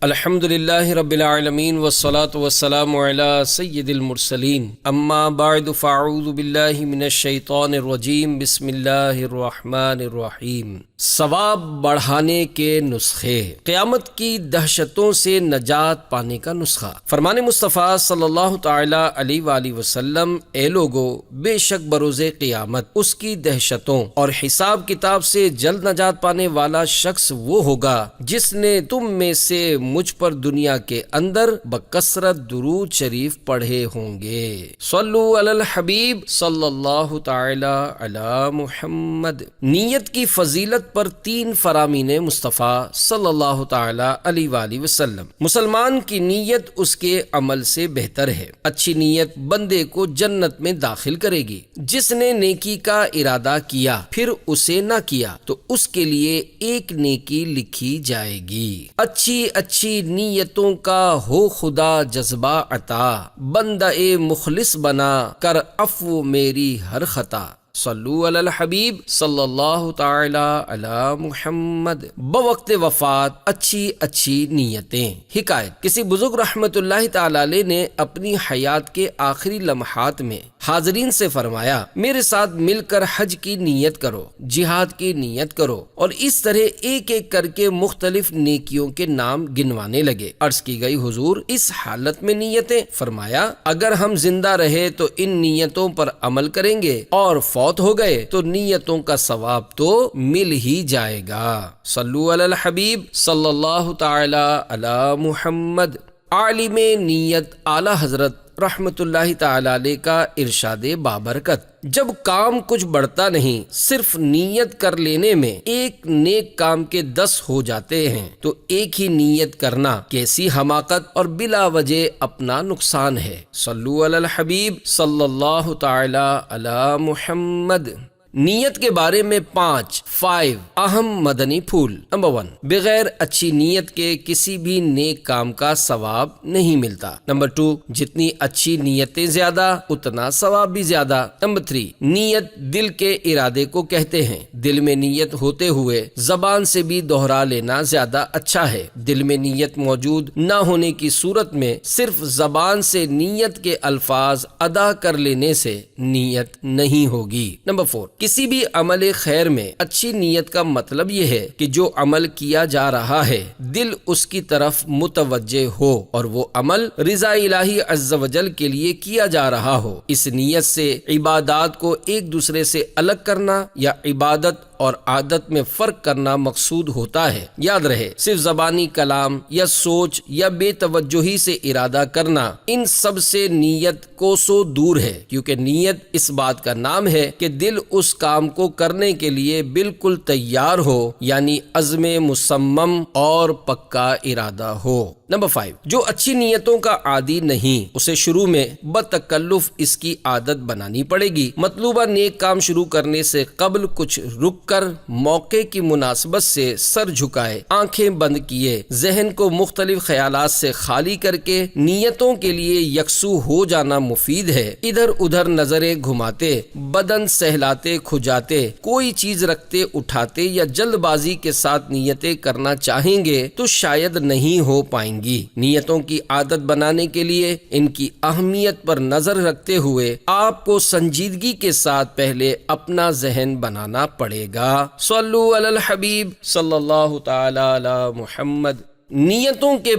الحمدللہ رب العالمین والصلاة والسلام علی سید المرسلین اما بعد فاعوذ باللہ من الشیطان الرجیم بسم اللہ الرحمن الرحیم۔ ثواب بڑھانے کے نسخے، قیامت کی دہشتوں سے نجات پانے کا نسخہ۔ فرمان مصطفیٰ صلی اللہ تعالی علیہ وآلہ وسلم، اے لوگو، بے شک بروز قیامت اس کی دہشتوں اور حساب کتاب سے جلد نجات پانے والا شخص وہ ہوگا جس نے تم میں سے مجھ پر دنیا کے اندر بکثرت درود شریف پڑھے ہوں گے۔ صلو علی الحبیب صلی اللہ تعالی علی محمد۔ نیت کی فضیلت پر 3 فرامین مصطفیٰ صلی اللہ تعالی علیہ وآلہ وسلم۔ مسلمان کی نیت اس کے عمل سے بہتر ہے۔ اچھی نیت بندے کو جنت میں داخل کرے گی۔ جس نے نیکی کا ارادہ کیا پھر اسے نہ کیا تو اس کے لیے ایک نیکی لکھی جائے گی۔ اچھی نیتوں کا ہو خدا جذبہ عطا، بندہ مخلص بنا کر عفو میری ہر خطا۔ صلو علی الحبیب صلی اللہ تعالی علی محمد۔ بوقت وفات اچھی نیتیں۔ حکایت، کسی بزرگ رحمت اللہ تعالی علیہ نے اپنی حیات کے آخری لمحات میں حاضرین سے فرمایا، میرے ساتھ مل کر حج کی نیت کرو، جہاد کی نیت کرو، اور اس طرح ایک ایک کر کے مختلف نیکیوں کے نام گنوانے لگے۔ عرض کی گئی، حضور اس حالت میں نیتیں؟ فرمایا، اگر ہم زندہ رہے تو ان نیتوں پر عمل کریں گے اور فوت ہو گئے تو نیتوں کا ثواب تو مل ہی جائے گا۔ صلو علی الحبیب صلی اللہ تعالی علی محمد۔ عالم نیت اعلی حضرت رحمت اللہ تعالی علیہ کا ارشاد بابرکت، جب کام کچھ بڑھتا نہیں، صرف نیت کر لینے میں ایک نیک کام کے 10 ہو جاتے ہیں تو ایک ہی نیت کرنا کیسی حماقت اور بلا وجہ اپنا نقصان ہے۔ صلو علی الحبیب صلی اللہ تعالی علی محمد۔ نیت کے بارے میں 5 اہم مدنی پھول۔ نمبر 1، بغیر اچھی نیت کے کسی بھی نیک کام کا ثواب نہیں ملتا۔ نمبر 2، جتنی اچھی نیتیں زیادہ اتنا ثواب بھی زیادہ۔ نمبر 3، نیت دل کے ارادے کو کہتے ہیں۔ دل میں نیت ہوتے ہوئے زبان سے بھی دہرا لینا زیادہ اچھا ہے۔ دل میں نیت موجود نہ ہونے کی صورت میں صرف زبان سے نیت کے الفاظ ادا کر لینے سے نیت نہیں ہوگی۔ نمبر 4، کسی بھی عمل خیر میں اچھی نیت کا مطلب یہ ہے کہ جو عمل کیا جا رہا ہے دل اس کی طرف متوجہ ہو اور وہ عمل رضا الہی عز و جل کے لیے کیا جا رہا ہو۔ اس نیت سے عبادات کو ایک دوسرے سے الگ کرنا یا عبادت اور عادت میں فرق کرنا مقصود ہوتا ہے۔ یاد رہے، صرف زبانی کلام یا سوچ یا بے توجہی سے ارادہ کرنا ان سب سے نیت کوسوں دور ہے، کیونکہ نیت اس بات کا نام ہے کہ دل اس کام کو کرنے کے لیے بالکل تیار ہو، یعنی عزم مصمم اور پکا ارادہ ہو۔ نمبر 5، جو اچھی نیتوں کا عادی نہیں اسے شروع میں بتکلف اس کی عادت بنانی پڑے گی۔ مطلوبہ نیک کام شروع کرنے سے قبل کچھ رک کر موقع کی مناسبت سے سر جھکائے، آنکھیں بند کیے، ذہن کو مختلف خیالات سے خالی کر کے نیتوں کے لیے یکسو ہو جانا مفید ہے۔ ادھر ادھر نظریں گھماتے، بدن سہلاتے کھجاتے، کوئی چیز رکھتے اٹھاتے یا جلد بازی کے ساتھ نیتیں کرنا چاہیں گے تو شاید نہیں ہو پائیں گی۔ نیتوں کی عادت بنانے کے لیے ان کی اہمیت پر نظر رکھتے ہوئے آپ کو سنجیدگی کے ساتھ پہلے اپنا ذہن بنانا پڑے گا۔ صلو علی الحبیب صلی اللہ تعالی علی محمد۔ نیتوں کے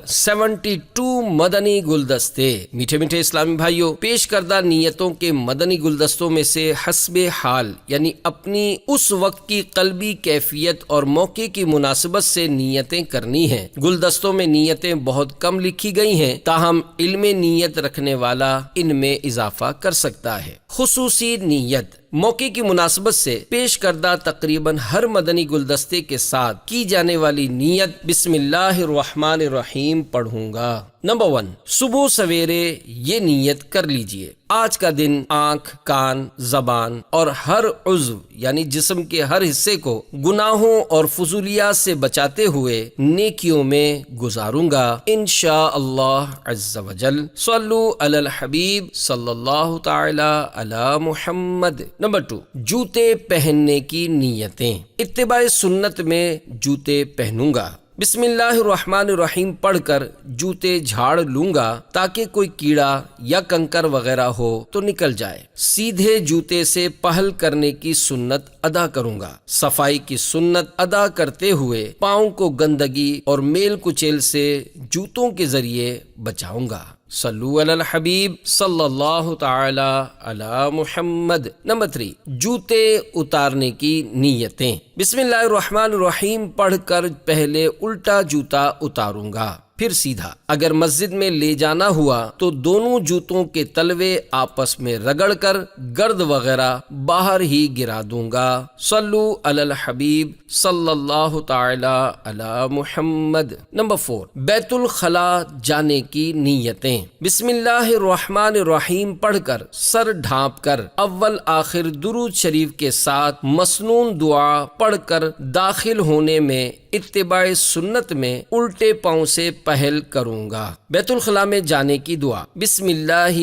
72 مدنی گلدستے۔ میٹھے میٹھے اسلامی بھائیوں، پیش کردہ نیتوں کے مدنی گلدستوں میں سے حسب حال، یعنی اپنی اس وقت کی قلبی کیفیت اور موقع کی مناسبت سے نیتیں کرنی ہیں۔ گلدستوں میں نیتیں بہت کم لکھی گئی ہیں، تاہم علم نیت رکھنے والا ان میں اضافہ کر سکتا ہے۔ خصوصی نیت، موقع کی مناسبت سے پیش کردہ تقریباً ہر مدنی گلدستے کے ساتھ کی جانے والی نیت بسم اللہ الرحمن الرحیم پڑھوں گا۔ نمبر 1، صبح سویرے یہ نیت کر لیجئے، آج کا دن آنکھ، کان، زبان اور ہر عضو یعنی جسم کے ہر حصے کو گناہوں اور فضولیات سے بچاتے ہوئے نیکیوں میں گزاروں گا انشاءاللہ عز و جل۔ صلو علی الحبیب صلی اللہ تعالی علی محمد۔ نمبر 2، جوتے پہننے کی نیتیں۔ اتباع سنت میں جوتے پہنوں گا، بسم اللہ الرحمن الرحیم پڑھ کر جوتے جھاڑ لوں گا تاکہ کوئی کیڑا یا کنکر وغیرہ ہو تو نکل جائے۔ سیدھے جوتے سے پہل کرنے کی سنت ادا کروں گا۔ صفائی کی سنت ادا کرتے ہوئے پاؤں کو گندگی اور میل کچیل سے جوتوں کے ذریعے بچاؤں گا۔ صلو علی الحبیب صلی اللہ تعالی علی محمد۔ نمبر 3، جوتے اتارنے کی نیتیں۔ بسم اللہ الرحمن الرحیم پڑھ کر پہلے الٹا جوتا اتاروں گا، پھر سیدھا۔ اگر مسجد میں لے جانا ہوا تو دونوں جوتوں کے تلوے آپس میں رگڑ کر گرد وغیرہ باہر ہی گرا دوں گا۔ صلو علی الحبیب صلی اللہ تعالی علی محمد۔ نمبر 4، بیت الخلا جانے کی نیتیں۔ بسم اللہ الرحمن الرحیم پڑھ کر سر ڈھانپ کر اول آخر درود شریف کے ساتھ مسنون دعا پڑھ کر داخل ہونے میں اتباع سنت میں الٹے پاؤں سے پہل کروں گا۔ بیت الخلا میں جانے کی دعا۔ بسم اللہ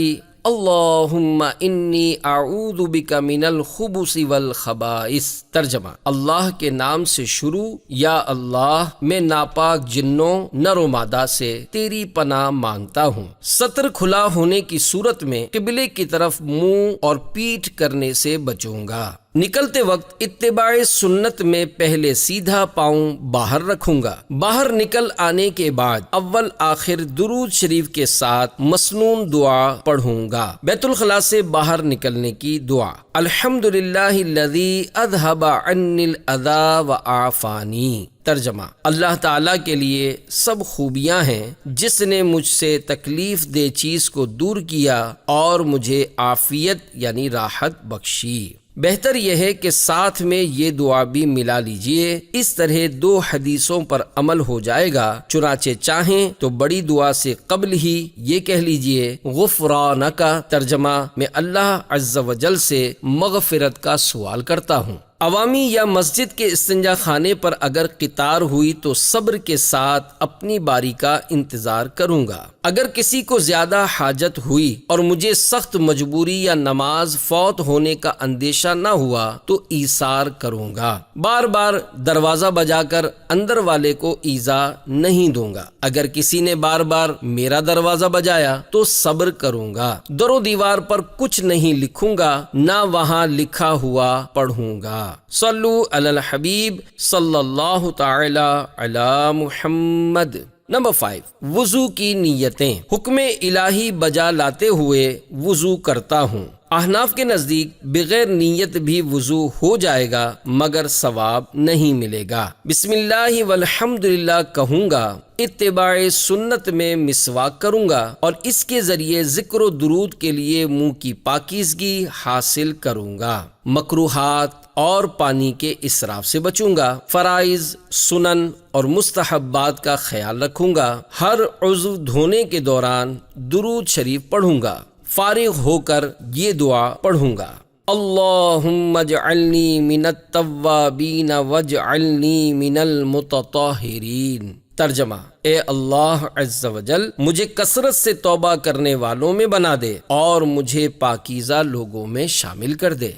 اللہم انی اعوذ بک من الخبث والخبائث۔ ترجمہ: اللہ کے نام سے شروع، یا اللہ میں ناپاک جنوں نر و مادہ سے تیری پناہ مانگتا ہوں۔ سطر کھلا ہونے کی صورت میں قبلے کی طرف منہ اور پیٹھ کرنے سے بچوں گا۔ نکلتے وقت اتباع سنت میں پہلے سیدھا پاؤں باہر رکھوں گا۔ باہر نکل آنے کے بعد اول آخر درود شریف کے ساتھ مسنون دعا پڑھوں گا۔ بیت الخلا سے باہر نکلنے کی دعا۔ الحمدللہ الذی اذھب عنی الاذی وعافانی۔ ترجمہ: اللہ تعالیٰ کے لیے سب خوبیاں ہیں جس نے مجھ سے تکلیف دہ چیز کو دور کیا اور مجھے عافیت یعنی راحت بخشی۔ بہتر یہ ہے کہ ساتھ میں یہ دعا بھی ملا لیجئے، اس طرح دو حدیثوں پر عمل ہو جائے گا۔ چنانچہ چاہیں تو بڑی دعا سے قبل ہی یہ کہہ لیجئے غفرانک۔ ترجمہ: میں اللہ عز و جل سے مغفرت کا سوال کرتا ہوں۔ عوامی یا مسجد کے استنجا خانے پر اگر قطار ہوئی تو صبر کے ساتھ اپنی باری کا انتظار کروں گا۔ اگر کسی کو زیادہ حاجت ہوئی اور مجھے سخت مجبوری یا نماز فوت ہونے کا اندیشہ نہ ہوا تو ایثار کروں گا۔ بار بار دروازہ بجا کر اندر والے کو ایذا نہیں دوں گا۔ اگر کسی نے بار بار میرا دروازہ بجایا تو صبر کروں گا۔ در و دیوار پر کچھ نہیں لکھوں گا، نہ وہاں لکھا ہوا پڑھوں گا۔ صلو علی الحبیب صلی اللہ تعالی علی محمد۔ نمبر 5، وضو کی نیتیں۔ حکم الہی بجا لاتے ہوئے وضو کرتا ہوں۔ احناف کے نزدیک بغیر نیت بھی وضو ہو جائے گا مگر ثواب نہیں ملے گا۔ بسم اللہ والحمدللہ کہوں گا، اتباع سنت میں مسواک کروں گا اور اس کے ذریعے ذکر و درود کے لیے منہ کی پاکیزگی حاصل کروں گا۔ مکروہات اور پانی کے اسراف سے بچوں گا۔ فرائض، سنن اور مستحبات کا خیال رکھوں گا۔ ہر عضو دھونے کے دوران درود شریف پڑھوں گا۔ فارغ ہو کر یہ دعا پڑھوں گا: اللہم اجعلنی من التوابین واجعلنی من المتطہرین۔ ترجمہ: اے اللہ عز و جل مجھے کثرت سے توبہ کرنے والوں میں بنا دے اور مجھے پاکیزہ لوگوں میں شامل کر دے۔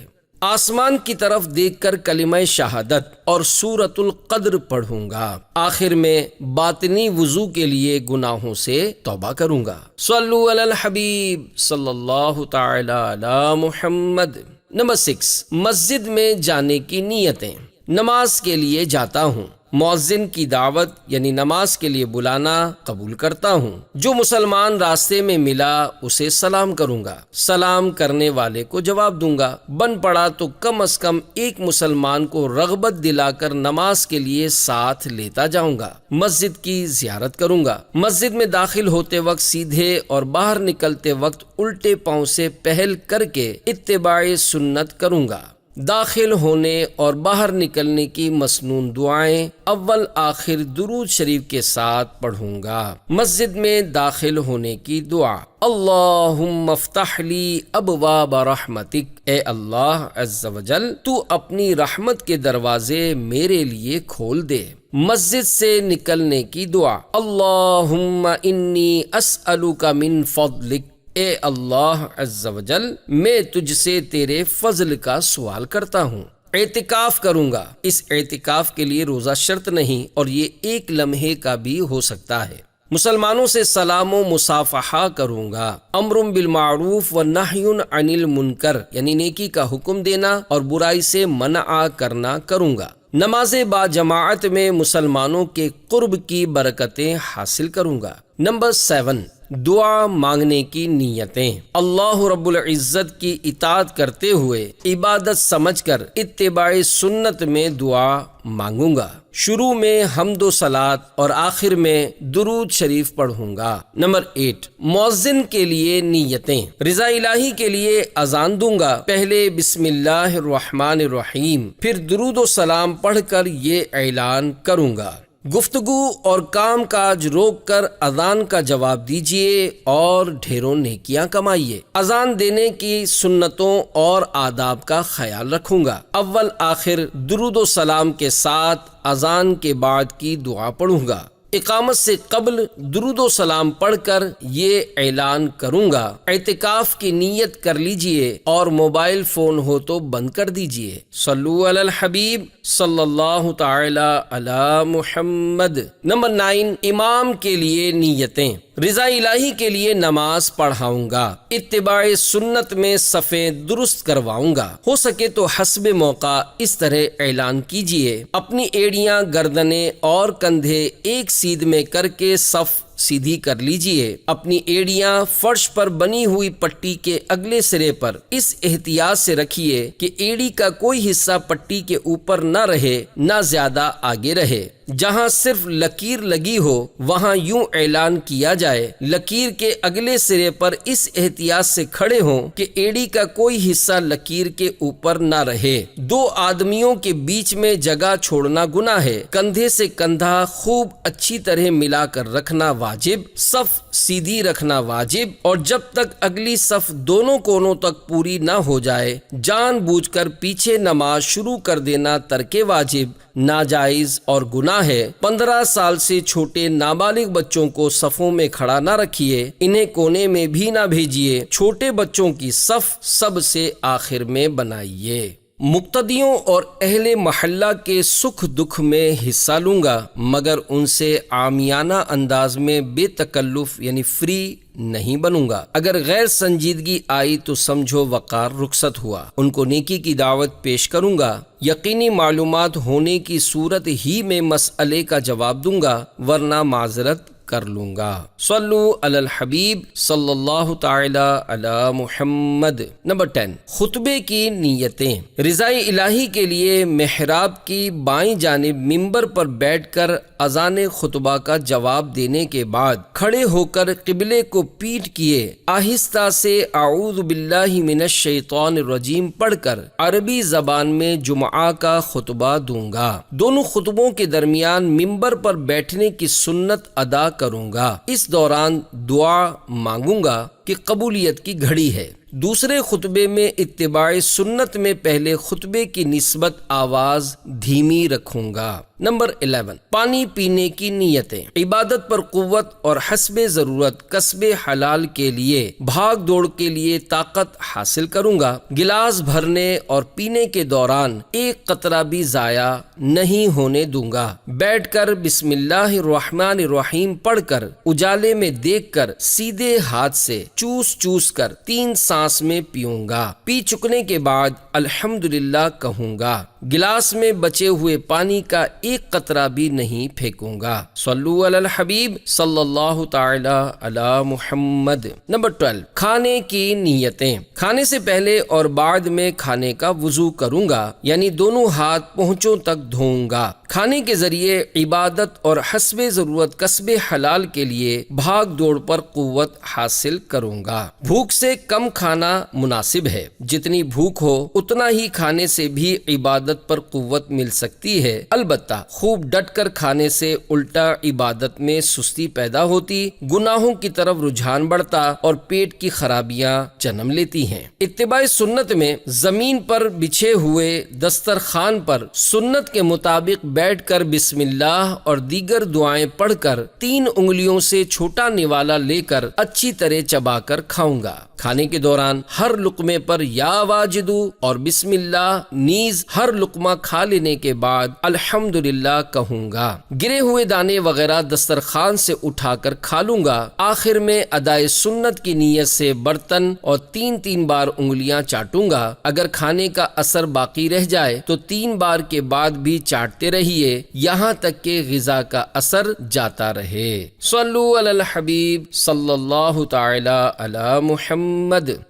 آسمان کی طرف دیکھ کر کلمہ شہادت اور سورۃ القدر پڑھوں گا۔ آخر میں باطنی وضو کے لیے گناہوں سے توبہ کروں گا۔ صلو علی الحبیب صلی اللہ تعالی علی محمد۔ نمبر 6، مسجد میں جانے کی نیتیں۔ نماز کے لیے جاتا ہوں۔ مؤذن کی دعوت یعنی نماز کے لیے بلانا قبول کرتا ہوں۔ جو مسلمان راستے میں ملا اسے سلام کروں گا۔ سلام کرنے والے کو جواب دوں گا۔ بن پڑا تو کم از کم ایک مسلمان کو رغبت دلا کر نماز کے لیے ساتھ لیتا جاؤں گا۔ مسجد کی زیارت کروں گا۔ مسجد میں داخل ہوتے وقت سیدھے اور باہر نکلتے وقت الٹے پاؤں سے پہل کر کے اتباع سنت کروں گا۔ داخل ہونے اور باہر نکلنے کی مسنون دعائیں اول آخر درود شریف کے ساتھ پڑھوں گا۔ مسجد میں داخل ہونے کی دعا: اللہم افتح لی ابواب رحمتک۔ اے اللہ عز و جل تو اپنی رحمت کے دروازے میرے لیے کھول دے۔ مسجد سے نکلنے کی دعا: اللہم انی اسألک من فضلک۔ اے اللہ عز و جل میں تجھ سے تیرے فضل کا سوال کرتا ہوں۔ اعتکاف کروں گا، اس اعتکاف کے لیے روزہ شرط نہیں اور یہ ایک لمحے کا بھی ہو سکتا ہے۔ مسلمانوں سے سلام و مصافحہ کروں گا۔ امر بالمعروف و نہی عن المنکر یعنی نیکی کا حکم دینا اور برائی سے منع کرنا کروں گا۔ نماز با جماعت میں مسلمانوں کے قرب کی برکتیں حاصل کروں گا۔ نمبر 7، دعا مانگنے کی نیتیں۔ اللہ رب العزت کی اطاعت کرتے ہوئے عبادت سمجھ کر اتباع سنت میں دعا مانگوں گا۔ شروع میں حمد و صلات اور آخر میں درود شریف پڑھوں گا۔ نمبر 8، مؤذن کے لیے نیتیں۔ رضا الہی کے لیے اذان دوں گا، پہلے بسم اللہ الرحمن الرحیم پھر درود و سلام پڑھ کر یہ اعلان کروں گا۔ گفتگو اور کام کاج روک کر اذان کا جواب دیجیے اور ڈھیروں نیکیاں کمائیے۔ اذان دینے کی سنتوں اور آداب کا خیال رکھوں گا۔ اول آخر درود و سلام کے ساتھ اذان کے بعد کی دعا پڑھوں گا۔ اقامت سے قبل درود و سلام پڑھ کر یہ اعلان کروں گا۔ اعتکاف کی نیت کر لیجئے اور موبائل فون ہو تو بند کر دیجئے۔ صلو علی الحبیب صلی اللہ تعالی علی محمد۔ نمبر 9، امام کے لیے نیتیں۔ رضا الہی کے لیے نماز پڑھاؤں گا، اتباع سنت میں صفیں درست کرواؤں گا۔ ہو سکے تو حسب موقع اس طرح اعلان کیجئے، اپنی ایڑیاں، گردنیں اور کندھے ایک سیدھ میں کر کے صف سیدھی کر لیجئے۔ اپنی ایڑیاں فرش پر بنی ہوئی پٹی کے اگلے سرے پر اس احتیاط سے رکھیے کہ ایڑی کا کوئی حصہ پٹی کے اوپر نہ رہے نہ زیادہ آگے رہے۔ جہاں صرف لکیر لگی ہو وہاں یوں اعلان کیا جائے، لکیر کے اگلے سرے پر اس احتیاط سے کھڑے ہوں کہ ایڑی کا کوئی حصہ لکیر کے اوپر نہ رہے۔ دو آدمیوں کے بیچ میں جگہ چھوڑنا گناہ ہے۔ کندھے سے کندھا خوب اچھی طرح ملا کر رکھنا واجب، صف سیدھی رکھنا واجب، اور جب تک اگلی صف دونوں کونوں تک پوری نہ ہو جائے جان بوجھ کر پیچھے نماز شروع کر دینا ترک واجب، ناجائز اور گناہ ہے۔ 15 سال سے چھوٹے نابالغ بچوں کو صفوں میں کھڑا نہ رکھیے، انہیں کونے میں بھی نہ بھیجیے۔ چھوٹے بچوں کی صف سب سے آخر میں بنائیے۔ مقتدیوں اور اہل محلہ کے سکھ دکھ میں حصہ لوں گا، مگر ان سے عامیانہ انداز میں بے تکلف یعنی فری نہیں بنوں گا۔ اگر غیر سنجیدگی آئی تو سمجھو وقار رخصت ہوا۔ ان کو نیکی کی دعوت پیش کروں گا۔ یقینی معلومات ہونے کی صورت ہی میں مسئلے کا جواب دوں گا، ورنہ معذرت کر لوں گا۔ صلو علی الحبیب صلی اللہ تعالی علی محمد۔ نمبر 10، خطبے کی نیتیں۔ رضا الہی کے لیے محراب کی بائیں جانب ممبر پر بیٹھ کر اذان خطبہ کا جواب دینے کے بعد کھڑے ہو کر قبلے کو پیٹ کیے آہستہ سے اعوذ باللہ من الشیطان الرجیم پڑھ کر عربی زبان میں جمعہ کا خطبہ دوں گا۔ دونوں خطبوں کے درمیان ممبر پر بیٹھنے کی سنت ادا کروں گا۔ اس دوران دعا مانگوں گا کہ قبولیت کی گھڑی ہے۔ دوسرے خطبے میں اتباع سنت میں پہلے خطبے کی نسبت آواز دھیمی رکھوں گا۔ نمبر 11، پانی پینے کی نیتیں۔ عبادت پر قوت اور حسب ضرورت کسب حلال کے لیے بھاگ دوڑ کے لیے طاقت حاصل کروں گا۔ گلاس بھرنے اور پینے کے دوران ایک قطرہ بھی ضائع نہیں ہونے دوں گا۔ بیٹھ کر بسم اللہ الرحمن الرحیم پڑھ کر اجالے میں دیکھ کر سیدھے ہاتھ سے چوس چوس کر 3 سانس میں پیوں گا۔ پی چکنے کے بعد الحمدللہ کہوں گا۔ گلاس میں بچے ہوئے پانی کا ایک قطرہ بھی نہیں پھینکوں گا۔ صلو علی الحبیب صلی اللہ تعالی علی محمد۔ نمبر 12، کھانے کی نیتیں۔ کھانے سے پہلے اور بعد میں کھانے کا وضو کروں گا، یعنی دونوں ہاتھ پہنچوں تک دھوؤں گا۔ کھانے کے ذریعے عبادت اور حسب ضرورت کسب حلال کے لیے بھاگ دوڑ پر قوت حاصل کروں گا۔ بھوک سے کم کھانا مناسب ہے۔ جتنی بھوک ہو اتنا ہی کھانے سے بھی عبادت پر قوت مل سکتی ہے۔ البتہ خوب ڈٹ کر کھانے سے الٹا عبادت میں سستی پیدا ہوتی، گناہوں کی طرف رجحان بڑھتا اور پیٹ کی خرابیاں جنم لیتی ہیں۔ اتباع سنت میں زمین پر بچھے ہوئے دسترخوان پر سنت کے مطابق بیٹھ کر بسم اللہ اور دیگر دعائیں پڑھ کر 3 انگلیوں سے چھوٹا نوالا لے کر اچھی طرح چبا کر کھاؤں گا۔ کھانے کے دوران ہر لقمے پر یا واجدو اور بسم اللہ، نیز ہر لقمہ کھا لینے کے بعد الحمدللہ کہوں گا۔ گرے ہوئے دانے وغیرہ دسترخوان سے اٹھا کر کھا لوں گا۔ آخر میں ادائے سنت کی نیت سے برتن اور 3 بار انگلیاں چاٹوں گا۔ اگر کھانے کا اثر باقی رہ جائے تو 3 بار کے بعد بھی چاٹتے رہیے یہاں تک کہ غذا کا اثر جاتا رہے۔ صلو علی الحبیب صلی اللہ تعالی علی محمد۔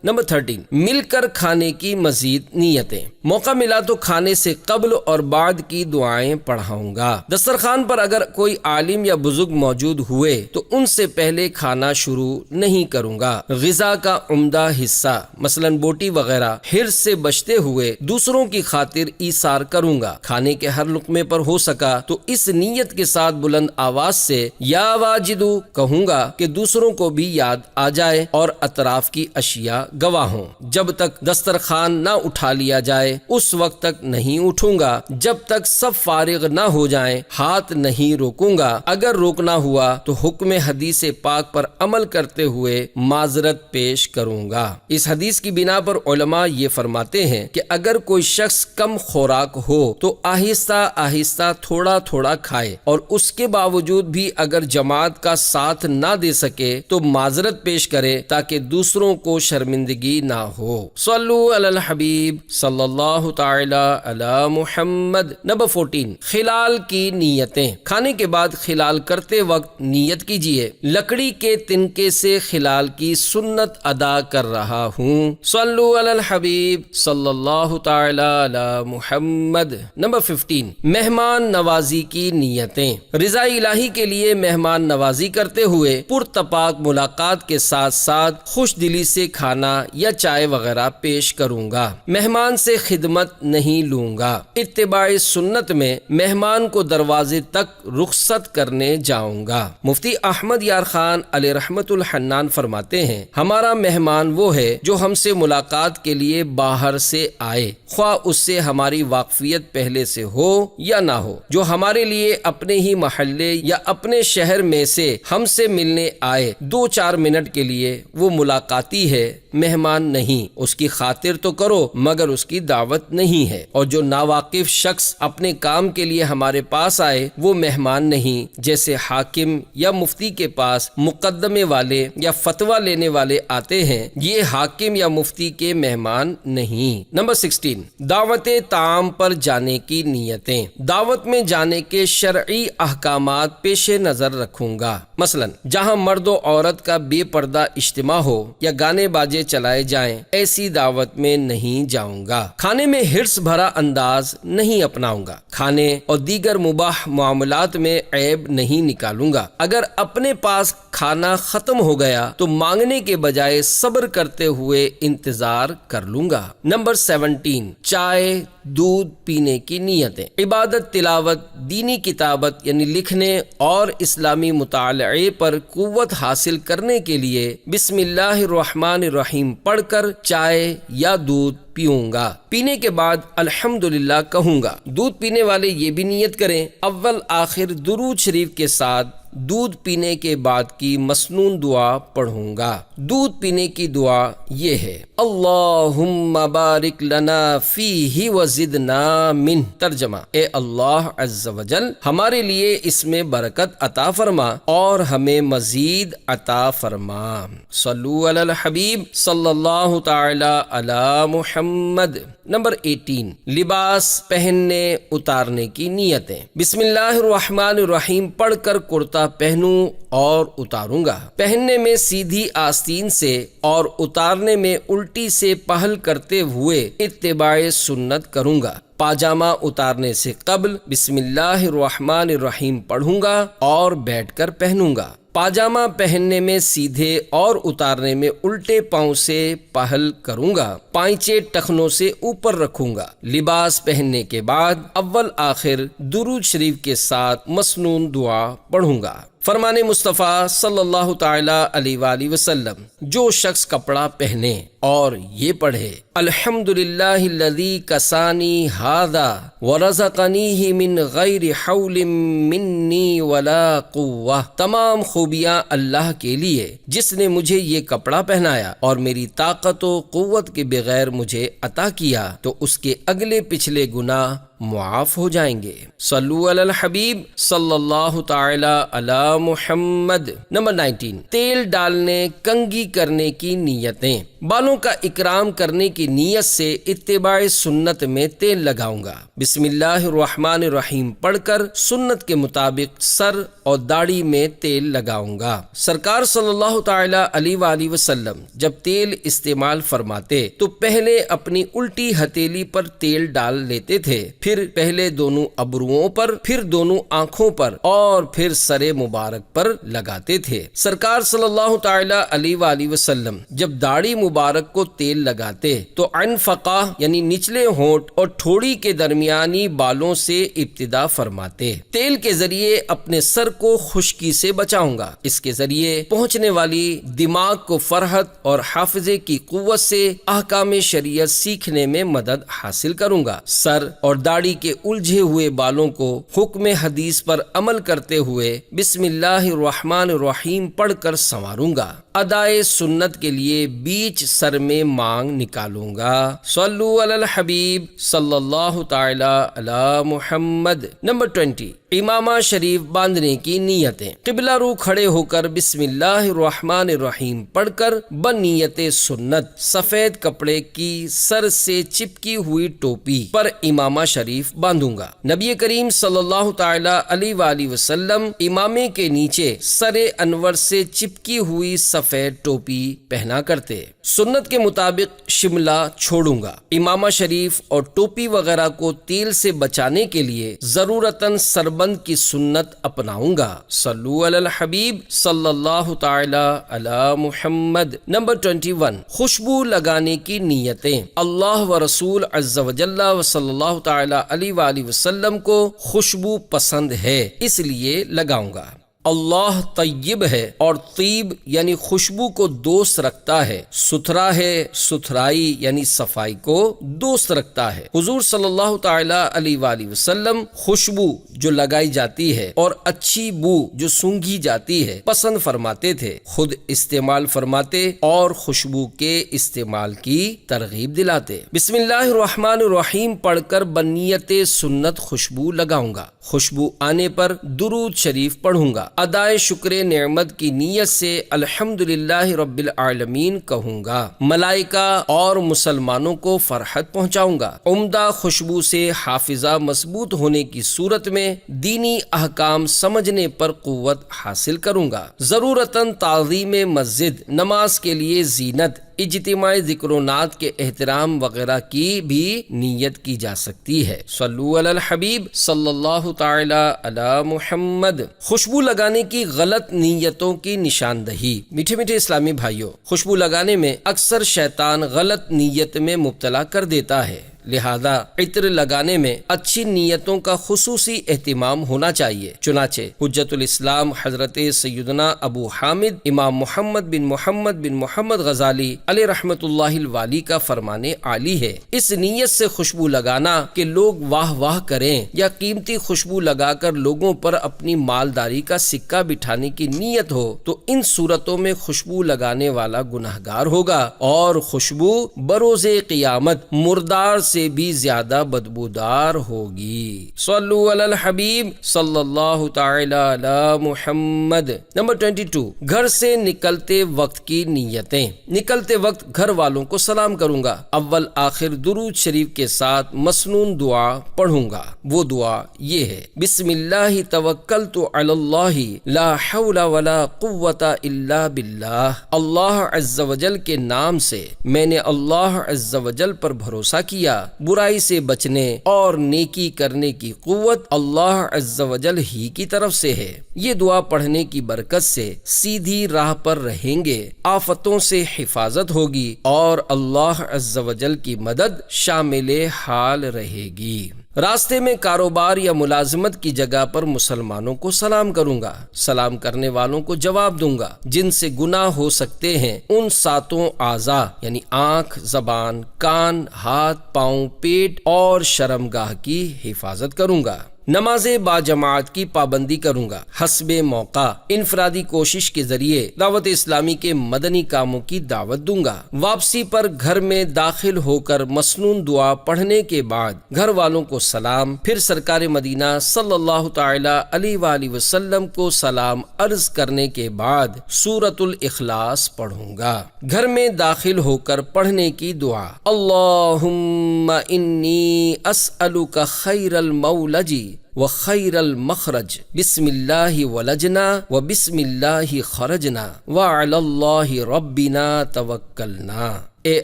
نمبر 13، مل کر کھانے کی مزید نیتیں۔ موقع ملا تو کھانے سے قبل اور بعد کی دعائیں پڑھاؤں گا۔ دسترخوان پر اگر کوئی عالم یا بزرگ موجود ہوئے تو ان سے پہلے کھانا شروع نہیں کروں گا۔ غذا کا عمدہ حصہ مثلا بوٹی وغیرہ حرص سے بچتے ہوئے دوسروں کی خاطر ایثار کروں گا۔ کھانے کے ہر لقمے پر ہو سکا تو اس نیت کے ساتھ بلند آواز سے یا واجدو کہوں گا کہ دوسروں کو بھی یاد آ جائے اور اطراف کی اشیاء گواہ ہوں۔ جب تک دسترخوان نہ اٹھا لیا جائے اس وقت تک نہیں اٹھوں گا جب تک سب فارغ نہ ہو جائیں۔ ہاتھ نہیں روکوں گا۔ اگر روکنا ہوا تو حکم حدیث پاک پر عمل کرتے ہوئے معذرت پیش کروں گا۔ اس حدیث کی بنا پر علماء یہ فرماتے ہیں کہ اگر کوئی شخص کم خوراک ہو تو آہستہ آہستہ تھوڑا تھوڑا کھائے، اور اس کے باوجود بھی اگر جماعت کا ساتھ نہ دے سکے تو معذرت پیش کرے تاکہ دوسروں کو شرمندگی نہ ہو۔ صلو علی الحبیب صلی اللہ تعالی علی محمد۔ نمبر 14، خلال کی نیتیں۔ کھانے کے بعد خلال کرتے وقت نیت کیجیے لکڑی کے تنکے سے خلال کی سنت ادا کر رہا ہوں۔ صلو علی الحبیب صلی اللہ تعالی علی محمد۔ نمبر 15، مہمان نوازی کی نیتیں۔ رضا الہی کے لیے مہمان نوازی کرتے ہوئے پرتپاک ملاقات کے ساتھ ساتھ خوش دلی سے کھانا یا چائے وغیرہ پیش کروں گا۔ مہمان سے خدمت نہیں لوں گا۔ اتباع سنت میں مہمان کو دروازے تک رخصت کرنے جاؤں گا۔ مفتی احمد یار خان علیہ رحمت الحنان فرماتے ہیں، ہمارا مہمان وہ ہے جو ہم سے ملاقات کے لیے باہر سے آئے، خواہ اس سے ہماری واقفیت پہلے سے ہو یا نہ ہو۔ جو ہمارے لیے اپنے ہی محلے یا اپنے شہر میں سے ہم سے ملنے آئے 2-4 منٹ کے لیے، وہ ملاقاتی ہے، مہمان نہیں۔ اس کی خاطر تو کرو مگر اس کی دعوت نہیں ہے۔ اور جو ناواقف شخص اپنے کام کے لیے ہمارے پاس آئے وہ مہمان نہیں۔ جیسے حاکم یا مفتی کے پاس مقدمے والے یا فتویٰ لینے والے آتے ہیں، یہ حاکم یا مفتی کے مہمان نہیں۔ نمبر 16، دعوت طعام پر جانے کی نیتیں۔ دعوت میں جانے کے شرعی احکامات پیش نظر رکھوں گا۔ مثلا جہاں مرد و عورت کا بے پردہ اجتماع ہو یا گانے باجے چلائے جائیں، ایسی دعوت میں نہیں جاؤں گا۔ کھانے میں حرص بھرا انداز نہیں اپناؤں گا۔ کھانے اور دیگر مباح معاملات میں عیب نہیں نکالوں گا۔ اگر اپنے پاس کھانا ختم ہو گیا تو مانگنے کے بجائے صبر کرتے ہوئے انتظار کر لوں گا۔ نمبر 17، چائے دودھ پینے کی نیتیں۔ عبادت، تلاوت، دینی کتابت یعنی لکھنے اور اسلامی مطالعے پر قوت حاصل کرنے کے لیے بسم اللہ الرحمن الرحیم پڑھ کر چائے یا دودھ پیوں گا۔ پینے کے بعد الحمدللہ کہوں گا۔ دودھ پینے والے یہ بھی نیت کریں، اول آخر درود شریف کے ساتھ دودھ پینے کے بعد کی مسنون دعا پڑھوں گا۔ دودھ پینے کی دعا یہ ہے، اللہم بارک لنا فیہ وزدنا منہ۔ ترجمہ، اے اللہ عز وجل ہمارے لیے اس میں برکت عطا فرما اور ہمیں مزید عطا فرما۔ صلو علی الحبیب صلی اللہ تعالی علی محمد۔ نمبر 18، لباس پہننے اتارنے کی نیتیں۔ بسم اللہ الرحمن الرحیم پڑھ کر کرتا پہنوں اور اتاروں گا۔ پہننے میں سیدھی آستین سے اور اتارنے میں الٹی سے پہل کرتے ہوئے اتباع سنت کروں گا۔ پاجامہ اتارنے سے قبل بسم اللہ الرحمن الرحیم پڑھوں گا اور بیٹھ کر پہنوں گا۔ پاجامہ پہننے میں سیدھے اور اتارنے میں الٹے پاؤں سے پہل کروں گا۔ پائچے ٹخنوں سے اوپر رکھوں گا۔ لباس پہننے کے بعد اول آخر درود شریف کے ساتھ مسنون دعا پڑھوں گا۔ فرمان مصطفیٰ صلی اللہ تعالی علیہ وآلہ وسلم، جو شخص کپڑا پہنے اور یہ پڑھے الحمدللہ الذی کسانی ھذا ورزقنیہ من غیر حول منی ولا قوہ، تمام خوبیاں اللہ کے لیے جس نے مجھے یہ کپڑا پہنایا اور میری طاقت و قوت کے بغیر مجھے عطا کیا، تو اس کے اگلے پچھلے گناہ معاف ہو جائیں گے۔ صلو علی الحبیب صلی اللہ تعالی علی محمد۔ نمبر 19، تیل ڈالنے کنگھی کرنے کی نیتیں۔ بالوں کا اکرام کرنے کی نیت سے اتباع سنت میں تیل لگاؤں گا۔ بسم اللہ الرحمن الرحیم پڑھ کر سنت کے مطابق سر اور داڑھی میں تیل لگاؤں گا۔ سرکار صلی اللہ تعالی علیہ وآلہ وسلم جب تیل استعمال فرماتے تو پہلے اپنی الٹی ہتھیلی پر تیل ڈال لیتے تھے، پھر پہلے دونوں ابروؤں پر، پھر دونوں آنکھوں پر اور پھر سر مبارک پر لگاتے تھے۔ سرکار صلی اللہ تعالی علیہ وآلہ وسلم جب داڑھی مبارک کو تیل لگاتے تو عنفقہ یعنی نچلے ہونٹ اور ٹھوڑی کے درمیانی بالوں سے ابتدا فرماتے۔ تیل کے ذریعے اپنے سر کو خشکی سے بچاؤں گا، اس کے ذریعے پہنچنے والی دماغ کو فرحت اور حافظے کی قوت سے احکام شریعت سیکھنے میں مدد حاصل کروں گا۔ سر اور داڑھی کے الجھے ہوئے بالوں کو حکم حدیث پر عمل کرتے ہوئے بسم اللہ الرحمن الرحیم پڑھ کر سنواروں گا۔ ادائے سنت کے لیے بیچ سر میں مانگ نکالوں گا۔ صلو علی الحبیب صلی اللہ تعالی علی محمد۔ نمبر 20، امامہ شریف باندھنے کی نیتیں۔ قبلہ رو کھڑے ہو کر بسم اللہ الرحمن الرحیم پڑھ کر بنیت سنت سفید کپڑے کی سر سے چپکی ہوئی ٹوپی پر امامہ شریف باندھوں گا۔ نبی کریم صلی اللہ تعالی علیہ وآلہ وسلم امامے کے نیچے سر انور سے چپکی ہوئی سفید ٹوپی پہنا کرتے۔ سنت کے مطابق شملہ چھوڑوں گا۔ امامہ شریف اور ٹوپی وغیرہ کو تیل سے بچانے کے لیے ضرورتاً سربند کی سنت اپناؤں گا۔ صلو علی الحبیب صلی اللہ تعالی علی محمد۔ نمبر 21، خوشبو لگانے کی نیتیں۔ اللہ و رسول عز و جل و صلی اللہ تعالی علیہ وآلہ وسلم کو خوشبو پسند ہے، اس لیے لگاؤں گا۔ اللہ طیب ہے اور طیب یعنی خوشبو کو دوست رکھتا ہے، ستھرا ہے، ستھرائی یعنی صفائی کو دوست رکھتا ہے۔ حضور صلی اللہ تعالی علیہ وآلہ وسلم خوشبو جو لگائی جاتی ہے اور اچھی بو جو سونگھی جاتی ہے پسند فرماتے تھے، خود استعمال فرماتے اور خوشبو کے استعمال کی ترغیب دلاتے۔ بسم اللہ الرحمن الرحیم پڑھ کر بنیت سنت خوشبو لگاؤں گا۔ خوشبو آنے پر درود شریف پڑھوں گا۔ ادائے شکر نعمت کی نیت سے الحمدللہ رب العالمین کہوں گا۔ ملائکہ اور مسلمانوں کو فرحت پہنچاؤں گا۔ عمدہ خوشبو سے حافظہ مضبوط ہونے کی صورت میں دینی احکام سمجھنے پر قوت حاصل کروں گا۔ ضرورتاً تعظیم مسجد، نماز کے لیے زینت، اجتماعی ذکر و نعت کے احترام وغیرہ کی بھی نیت کی جا سکتی ہے۔ صلو علی الحبیب صلی اللہ تعالی علی محمد۔ خوشبو لگانے کی غلط نیتوں کی نشاندہی۔ میٹھے میٹھے اسلامی بھائیوں، خوشبو لگانے میں اکثر شیطان غلط نیت میں مبتلا کر دیتا ہے، لہذا عطر لگانے میں اچھی نیتوں کا خصوصی اہتمام ہونا چاہیے۔ چنانچہ حجت الاسلام حضرت سیدنا ابو حامد امام محمد بن محمد غزالی علیہ رحمت اللہ الوالی کا فرمان عالی ہے، اس نیت سے خوشبو لگانا کہ لوگ واہ واہ کریں یا قیمتی خوشبو لگا کر لوگوں پر اپنی مالداری کا سکہ بٹھانے کی نیت ہو تو ان صورتوں میں خوشبو لگانے والا گنہگار ہوگا اور خوشبو بروز قیامت مردار سے بھی زیادہ بدبودار ہوگی۔ صلو علی الحبیب صلی اللہ تعالی علی محمد۔ نمبر 22، گھر سے نکلتے وقت کی نیتیں۔ نکلتے وقت گھر والوں کو سلام کروں گا، اول آخر درود شریف کے ساتھ مسنون دعا پڑھوں گا۔ وہ دعا یہ ہے: بسم اللہ توکلت علی اللہ لا حول ولا قوت الا باللہ۔ اللہ عز و جل کے نام سے میں نے اللہ عز و جل پر بھروسہ کیا، برائی سے بچنے اور نیکی کرنے کی قوت اللہ عز و جل ہی کی طرف سے ہے۔ یہ دعا پڑھنے کی برکت سے سیدھی راہ پر رہیں گے، آفتوں سے حفاظت ہوگی اور اللہ عز و جل کی مدد شامل حال رہے گی۔ راستے میں کاروبار یا ملازمت کی جگہ پر مسلمانوں کو سلام کروں گا، سلام کرنے والوں کو جواب دوں گا، جن سے گناہ ہو سکتے ہیں ان 7 اعضاء یعنی آنکھ، زبان، کان، ہاتھ، پاؤں، پیٹ اور شرمگاہ کی حفاظت کروں گا۔ نماز باجماعت کی پابندی کروں گا، حسب موقع انفرادی کوشش کے ذریعے دعوت اسلامی کے مدنی کاموں کی دعوت دوں گا۔ واپسی پر گھر میں داخل ہو کر مسنون دعا پڑھنے کے بعد گھر والوں کو سلام، پھر سرکار مدینہ صلی اللہ تعالی علیہ وآلہ وسلم کو سلام عرض کرنے کے بعد سورۃ الاخلاص پڑھوں گا۔ گھر میں داخل ہو کر پڑھنے کی دعا: اللہم انی اسألک خیر المولج وخیر المخرج، بسم اللہ ولجنا وبسم اللہ خرجنا وعلی اللہ ربنا توکلنا۔ اے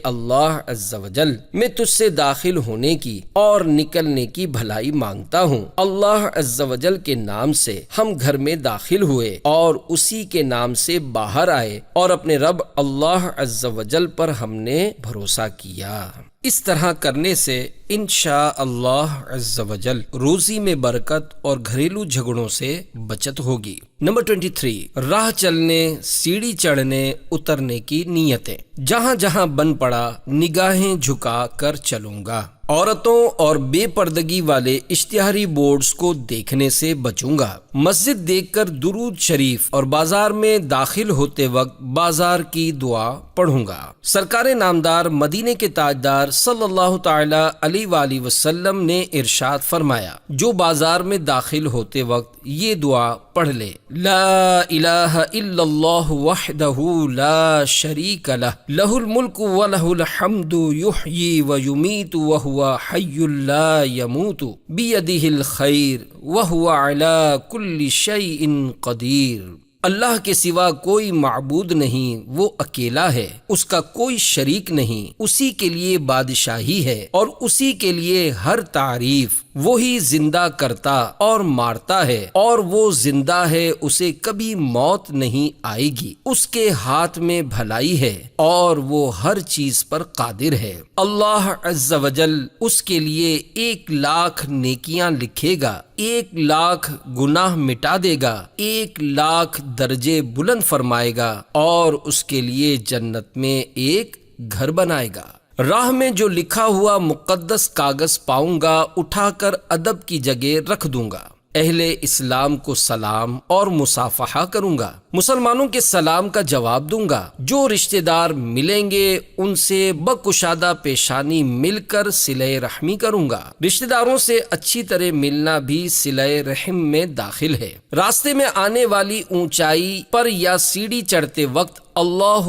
اللہ عز و جل، میں تجھ سے داخل ہونے کی اور نکلنے کی بھلائی مانگتا ہوں۔ اللہ عز و جل کے نام سے ہم گھر میں داخل ہوئے اور اسی کے نام سے باہر آئے، اور اپنے رب اللہ عز و جل پر ہم نے بھروسہ کیا۔ اس طرح کرنے سے انشاء اللہ عز و جل روزی میں برکت اور گھریلو جھگڑوں سے بچت ہوگی۔ نمبر 23، راہ چلنے، سیڑھی چڑھنے اترنے کی نیتیں۔ جہاں جہاں بن پڑا نگاہیں جھکا کر چلوں گا۔ عورتوں اور بے پردگی والے اشتہاری بورڈز کو دیکھنے سے بچوں گا۔ مسجد دیکھ کر درود شریف اور بازار میں داخل ہوتے وقت بازار کی دعا پڑھوں گا۔ سرکار نامدار مدینے کے تاجدار صلی اللہ تعالی علیہ وآلہ وسلم نے ارشاد فرمایا، جو بازار میں داخل ہوتے وقت یہ دعا پڑھ لے: لا الہ الا اللہ وحدہ لا شریک لہ، لہ الملک ولہ الحمد یحیی ویمیت وہو حی لا یموت بیدہ الخیر وہو علی کل شیء قدیر۔ اللہ کے سوا کوئی معبود نہیں، وہ اکیلا ہے، اس کا کوئی شریک نہیں، اسی کے لیے بادشاہی ہے اور اسی کے لیے ہر تعریف۔ وہی زندہ کرتا اور مارتا ہے، اور وہ زندہ ہے، اسے کبھی موت نہیں آئے گی، اس کے ہاتھ میں بھلائی ہے اور وہ ہر چیز پر قادر ہے۔ اللہ عز و جل اس کے لیے 1,00,000 نیکیاں لکھے گا، 1,00,000 گناہ مٹا دے گا، 1,00,000 درجے بلند فرمائے گا، اور اس کے لیے جنت میں ایک گھر بنائے گا۔ راہ میں جو لکھا ہوا مقدس کاغذ پاؤں گا اٹھا کر ادب کی جگہ رکھ دوں گا۔ اہل اسلام کو سلام اور مصافحہ کروں گا، مسلمانوں کے سلام کا جواب دوں گا۔ جو رشتہ دار ملیں گے ان سے بکشادہ پیشانی مل کر صلہ رحمی کروں گا۔ رشتہ داروں سے اچھی طرح ملنا بھی صلہ رحم میں داخل ہے۔ راستے میں آنے والی اونچائی پر یا سیڑھی چڑھتے وقت اللہ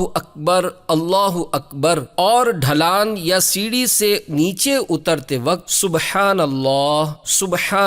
اکبر اور ڈھلان یا سیڑھی سے نیچے اترتے وقت سبحان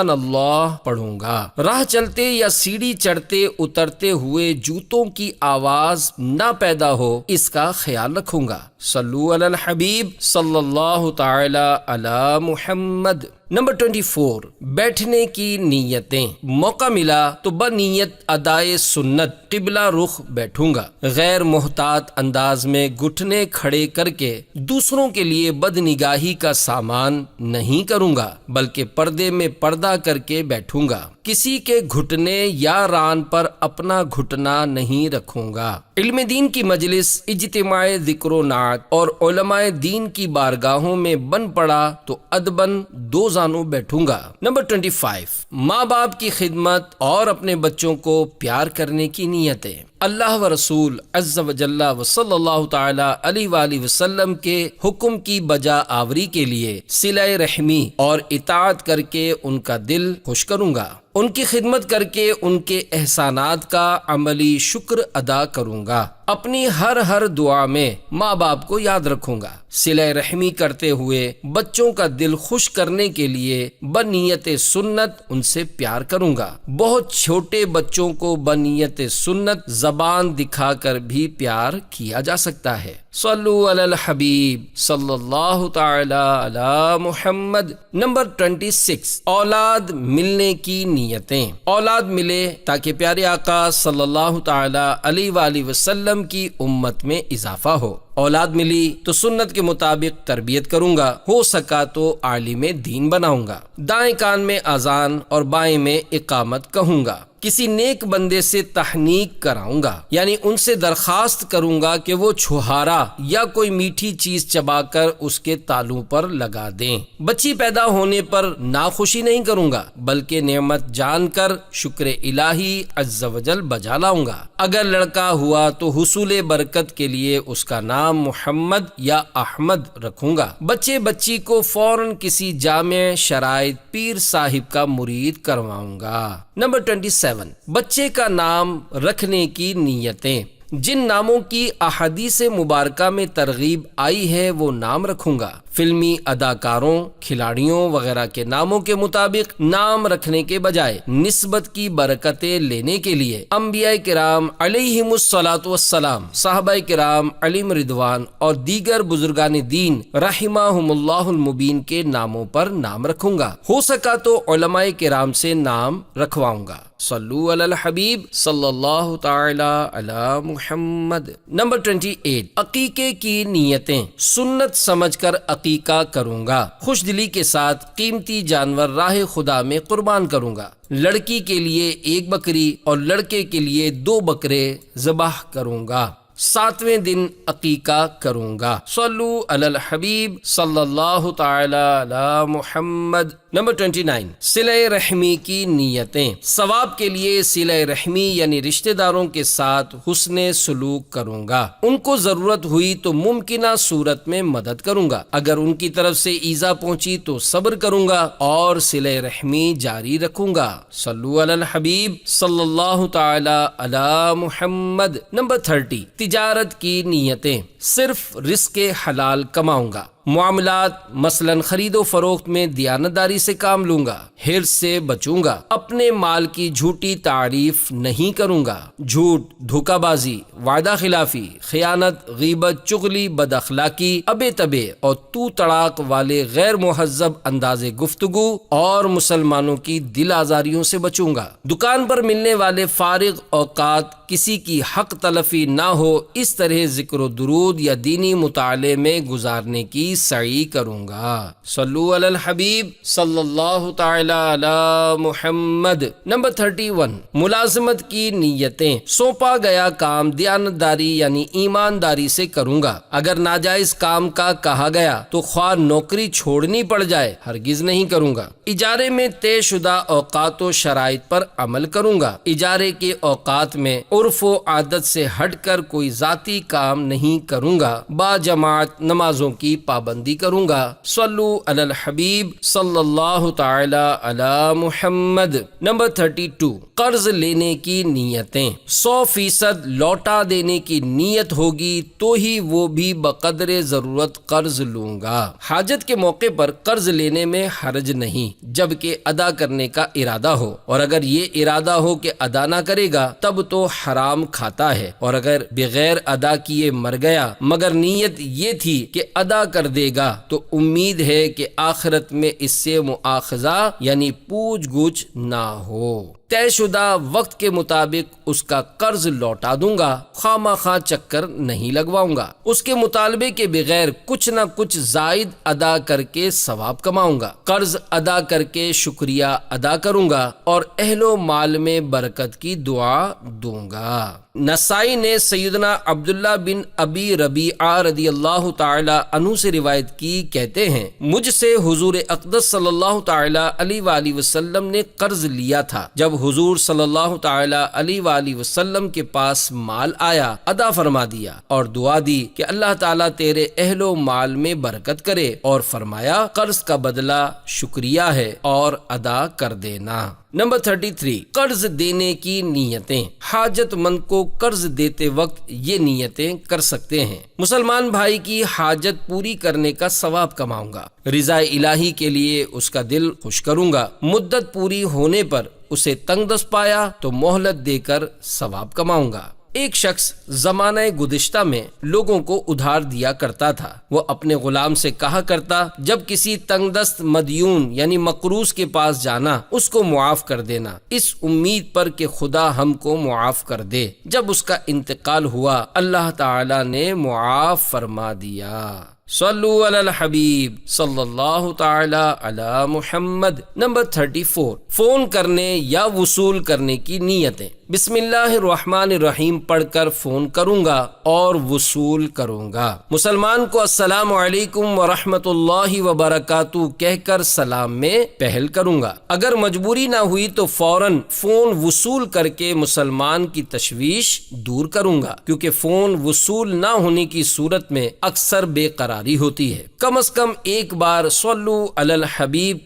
اللہ پڑھوں گا۔ راہ چلتے یا سیڑھی چڑھتے اترتے ہوئے جوتوں کی آواز نہ پیدا ہو، اس کا خیال رکھوں گا۔ صلو علی الحبیب صلی اللہ تعالی علی محمد۔ نمبر 24، بیٹھنے کی نیتیں۔ موقع ملا تو بنیت ادائے سنت قبلہ رخ بیٹھوں گا۔ غیر محتاط انداز میں گھٹنے کھڑے کر کے دوسروں کے لیے بدنگاہی کا سامان نہیں کروں گا، بلکہ پردے میں پردہ کر کے بیٹھوں گا۔ کسی کے گھٹنے یا ران پر اپنا گھٹنا نہیں رکھوں گا۔ علم دین کی مجلس، اجتماع ذکر و نعت اور علماء دین کی بارگاہوں میں بن پڑا تو ادباً 2 زانوں بیٹھوں گا۔ نمبر 25، ماں باپ کی خدمت اور اپنے بچوں کو پیار کرنے کی نیتیں۔ اللہ و رسول عز و جل و صلی اللہ تعالی علیہ وآلہ وسلم کے حکم کی بجا آوری کے لیے صلہ رحمی اور اطاعت کر کے ان کا دل خوش کروں گا۔ ان کی خدمت کر کے ان کے احسانات کا عملی شکر ادا کروں گا۔ اپنی ہر دعا میں ماں باپ کو یاد رکھوں گا۔ صلہ رحمی کرتے ہوئے بچوں کا دل خوش کرنے کے لیے بنیت سنت ان سے پیار کروں گا۔ بہت چھوٹے بچوں کو بنیت سنت زبان دکھا کر بھی پیار کیا جا سکتا ہے۔ صلو علی الحبیب صلی اللہ تعالی علی محمد۔ نمبر 26، اولاد ملنے کی نیتیں۔ اولاد ملے تاکہ پیارے آقا صلی اللہ تعالی علیہ وآلہ وسلم کی امت میں اضافہ ہو اولاد ملی تو سنت کے مطابق تربیت کروں گا، ہو سکا تو عالم دین بناؤں گا، دائیں کان میں اذان اور بائیں میں اقامت کہوں گا، کسی نیک بندے سے تحنیک کراؤں گا، یعنی ان سے درخواست کروں گا کہ وہ چھہارا یا کوئی میٹھی چیز چبا کر اس کے تالوں پر لگا دیں۔ بچی پیدا ہونے پر ناخوشی نہیں کروں گا، بلکہ نعمت جان کر شکر الہی عز و جل بجا لاؤں گا۔ اگر لڑکا ہوا تو حصول برکت کے لیے اس کا نام محمد یا احمد رکھوں گا۔ بچی کو فوراً کسی جامع شرائط پیر صاحب کا مرید کرواؤں گا۔ نمبر 27، بچے کا نام رکھنے کی نیتیں۔ جن ناموں کی احادیث مبارکہ میں ترغیب آئی ہے وہ نام رکھوں گا۔ فلمی اداکاروں، کھلاڑیوں وغیرہ کے ناموں کے مطابق نام رکھنے کے بجائے نسبت کی برکتیں لینے کے لیے انبیاء کرام علیہم الصلاۃ والسلام، صحابہ کرام علیہم رضوان اور دیگر بزرگان دین رحمہم اللہ المبین کے ناموں پر نام رکھوں گا۔ ہو سکا تو علماء کرام سے نام رکھواؤں گا۔ صلو علی الحبیب صلی اللہ تعالی علی محمد۔ نمبر 28، عقیقے کی نیتیں۔ سنت سمجھ کر عقیقہ کروں گا، خوش دلی کے ساتھ قیمتی جانور راہ خدا میں قربان کروں گا۔ لڑکی کے لیے 1 بکری اور لڑکے کے لیے 2 بکرے ذبح کروں گا۔ 7ویں دن عقیقہ کروں گا۔ صلو علی الحبیب صلی اللہ تعالی علی محمد۔ نمبر 29، صلہ رحمی کی نیتیں۔ ثواب کے لیے صلہ رحمی یعنی رشتہ داروں کے ساتھ حسن سلوک کروں گا۔ ان کو ضرورت ہوئی تو ممکنہ صورت میں مدد کروں گا، اگر ان کی طرف سے ایذا پہنچی تو صبر کروں گا اور صلہ رحمی جاری رکھوں گا۔ صلو علی الحبیب صلی اللہ تعالی علی محمد۔ نمبر 30، تجارت کی نیتیں۔ صرف رزق حلال کماؤں گا۔ معاملات مثلا خرید و فروخت میں دیانتداری سے کام لوں گا، حرص سے بچوں گا، اپنے مال کی جھوٹی تعریف نہیں کروں گا۔ جھوٹ، دھوکہ بازی، وعدہ خلافی، خیانت، غیبت، چغلی، بد اخلاقی، ابے تبے اور تو تڑاک والے غیر مہذب انداز گفتگو اور مسلمانوں کی دل آزاریوں سے بچوں گا۔ دکان پر ملنے والے فارغ اوقات کسی کی حق تلفی نہ ہو، اس طرح ذکر و درود یا دینی مطالعے میں گزارنے کی سعی کروں گا۔ صلو علی الحبیب صلی اللہ تعالی علی محمد۔ نمبر 31، ملازمت کی نیتیں۔ سونپا گیا کام دیانتداری یعنی ایمانداری سے کروں گا۔ اگر ناجائز کام کا کہا گیا تو خواہ نوکری چھوڑنی پڑ جائے ہرگز نہیں کروں گا۔ اجارے میں طے شدہ اوقات و شرائط پر عمل کروں گا۔ اجارے کے اوقات میں عرف و عادت سے ہٹ کر کوئی ذاتی کام نہیں کروں گا۔ با جماعت نمازوں کی پابندی کروں گا۔ صلو علی الحبیب صلی اللہ تعالی علی محمد۔ نمبر 32، قرض لینے کی نیتیں۔ 100% لوٹا دینے کی نیت ہوگی تو ہی وہ بھی بقدر ضرورت قرض لوں گا۔ حاجت کے موقع پر قرض لینے میں حرج نہیں، جبکہ ادا کرنے کا ارادہ ہو، اور اگر یہ ارادہ ہو کہ ادا نہ کرے گا تب تو حرام کھاتا ہے، اور اگر بغیر ادا کیے مر گیا مگر نیت یہ تھی کہ ادا کر دے گا تو امید ہے کہ آخرت میں اس سے مؤاخذہ یعنی پوچھ گچھ نہ ہو۔ طے شدہ وقت کے مطابق اس کا قرض لوٹا دوں گا، خواہ مخواہ چکر نہیں لگواؤں گا۔ اس کے مطالبے کے بغیر کچھ نہ کچھ زائد ادا کر کے ثواب کماؤں گا۔ قرض ادا کر کے شکریہ ادا کروں گا اور اہل و مال میں برکت کی دعا دوں گا۔ نسائی نے سیدنا عبداللہ بن ابی ربیعہ رضی اللہ تعالی عنہ سے روایت کی، کہتے ہیں مجھ سے حضور اقدس صلی اللہ تعالی علیہ وآلہ وسلم نے قرض لیا تھا۔ جب حضور صلی اللہ تعالی علیہ وآلہ وسلم کے پاس مال آیا ادا فرما دیا اور دعا دی کہ اللہ تعالیٰ تیرے اہل و مال میں برکت کرے، اور فرمایا قرض کا بدلہ شکریہ ہے اور ادا کر دینا۔ نمبر 33، قرض دینے کی نیتیں۔ حاجت مند کو قرض دیتے وقت یہ نیتیں کر سکتے ہیں۔ مسلمان بھائی کی حاجت پوری کرنے کا ثواب کماؤں گا، رضا الہی کے لیے اس کا دل خوش کروں گا، مدت پوری ہونے پر اسے تنگ دست پایا تو مہلت دے کر ثواب کماؤں گا۔ ایک شخص زمانہ گزشتہ میں لوگوں کو ادھار دیا کرتا تھا۔ وہ اپنے غلام سے کہا کرتا، جب کسی تنگ دست مدیون یعنی مقروض کے پاس جانا اس کو معاف کر دینا، اس امید پر کہ خدا ہم کو معاف کر دے۔ جب اس کا انتقال ہوا اللہ تعالی نے معاف فرما دیا۔ صلو علی الحبیب صلی اللہ تعالی علی محمد۔ نمبر 34، فون کرنے یا وصول کرنے کی نیتیں۔ بسم اللہ الرحمن الرحیم پڑھ کر فون کروں گا اور وصول کروں گا۔ مسلمان کو السلام علیکم ورحمۃ اللہ وبرکاتہ کہہ کر سلام میں پہل کروں گا۔ اگر مجبوری نہ ہوئی تو فوراً فون وصول کر کے مسلمان کی تشویش دور کروں گا، کیونکہ فون وصول نہ ہونے کی صورت میں اکثر بے قراری ہوتی ہے۔ کم از کم ایک بار صلو علی الحبیب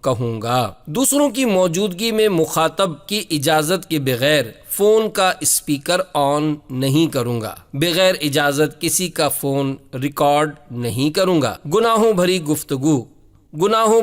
کہوں گا۔ دوسروں کی موجودگی میں مخاطب کی اجازت کے بغیر فون کا اسپیکر آن نہیں کروں گا۔ بغیر اجازت کسی کا فون ریکارڈ نہیں کروں گا۔ گناہوں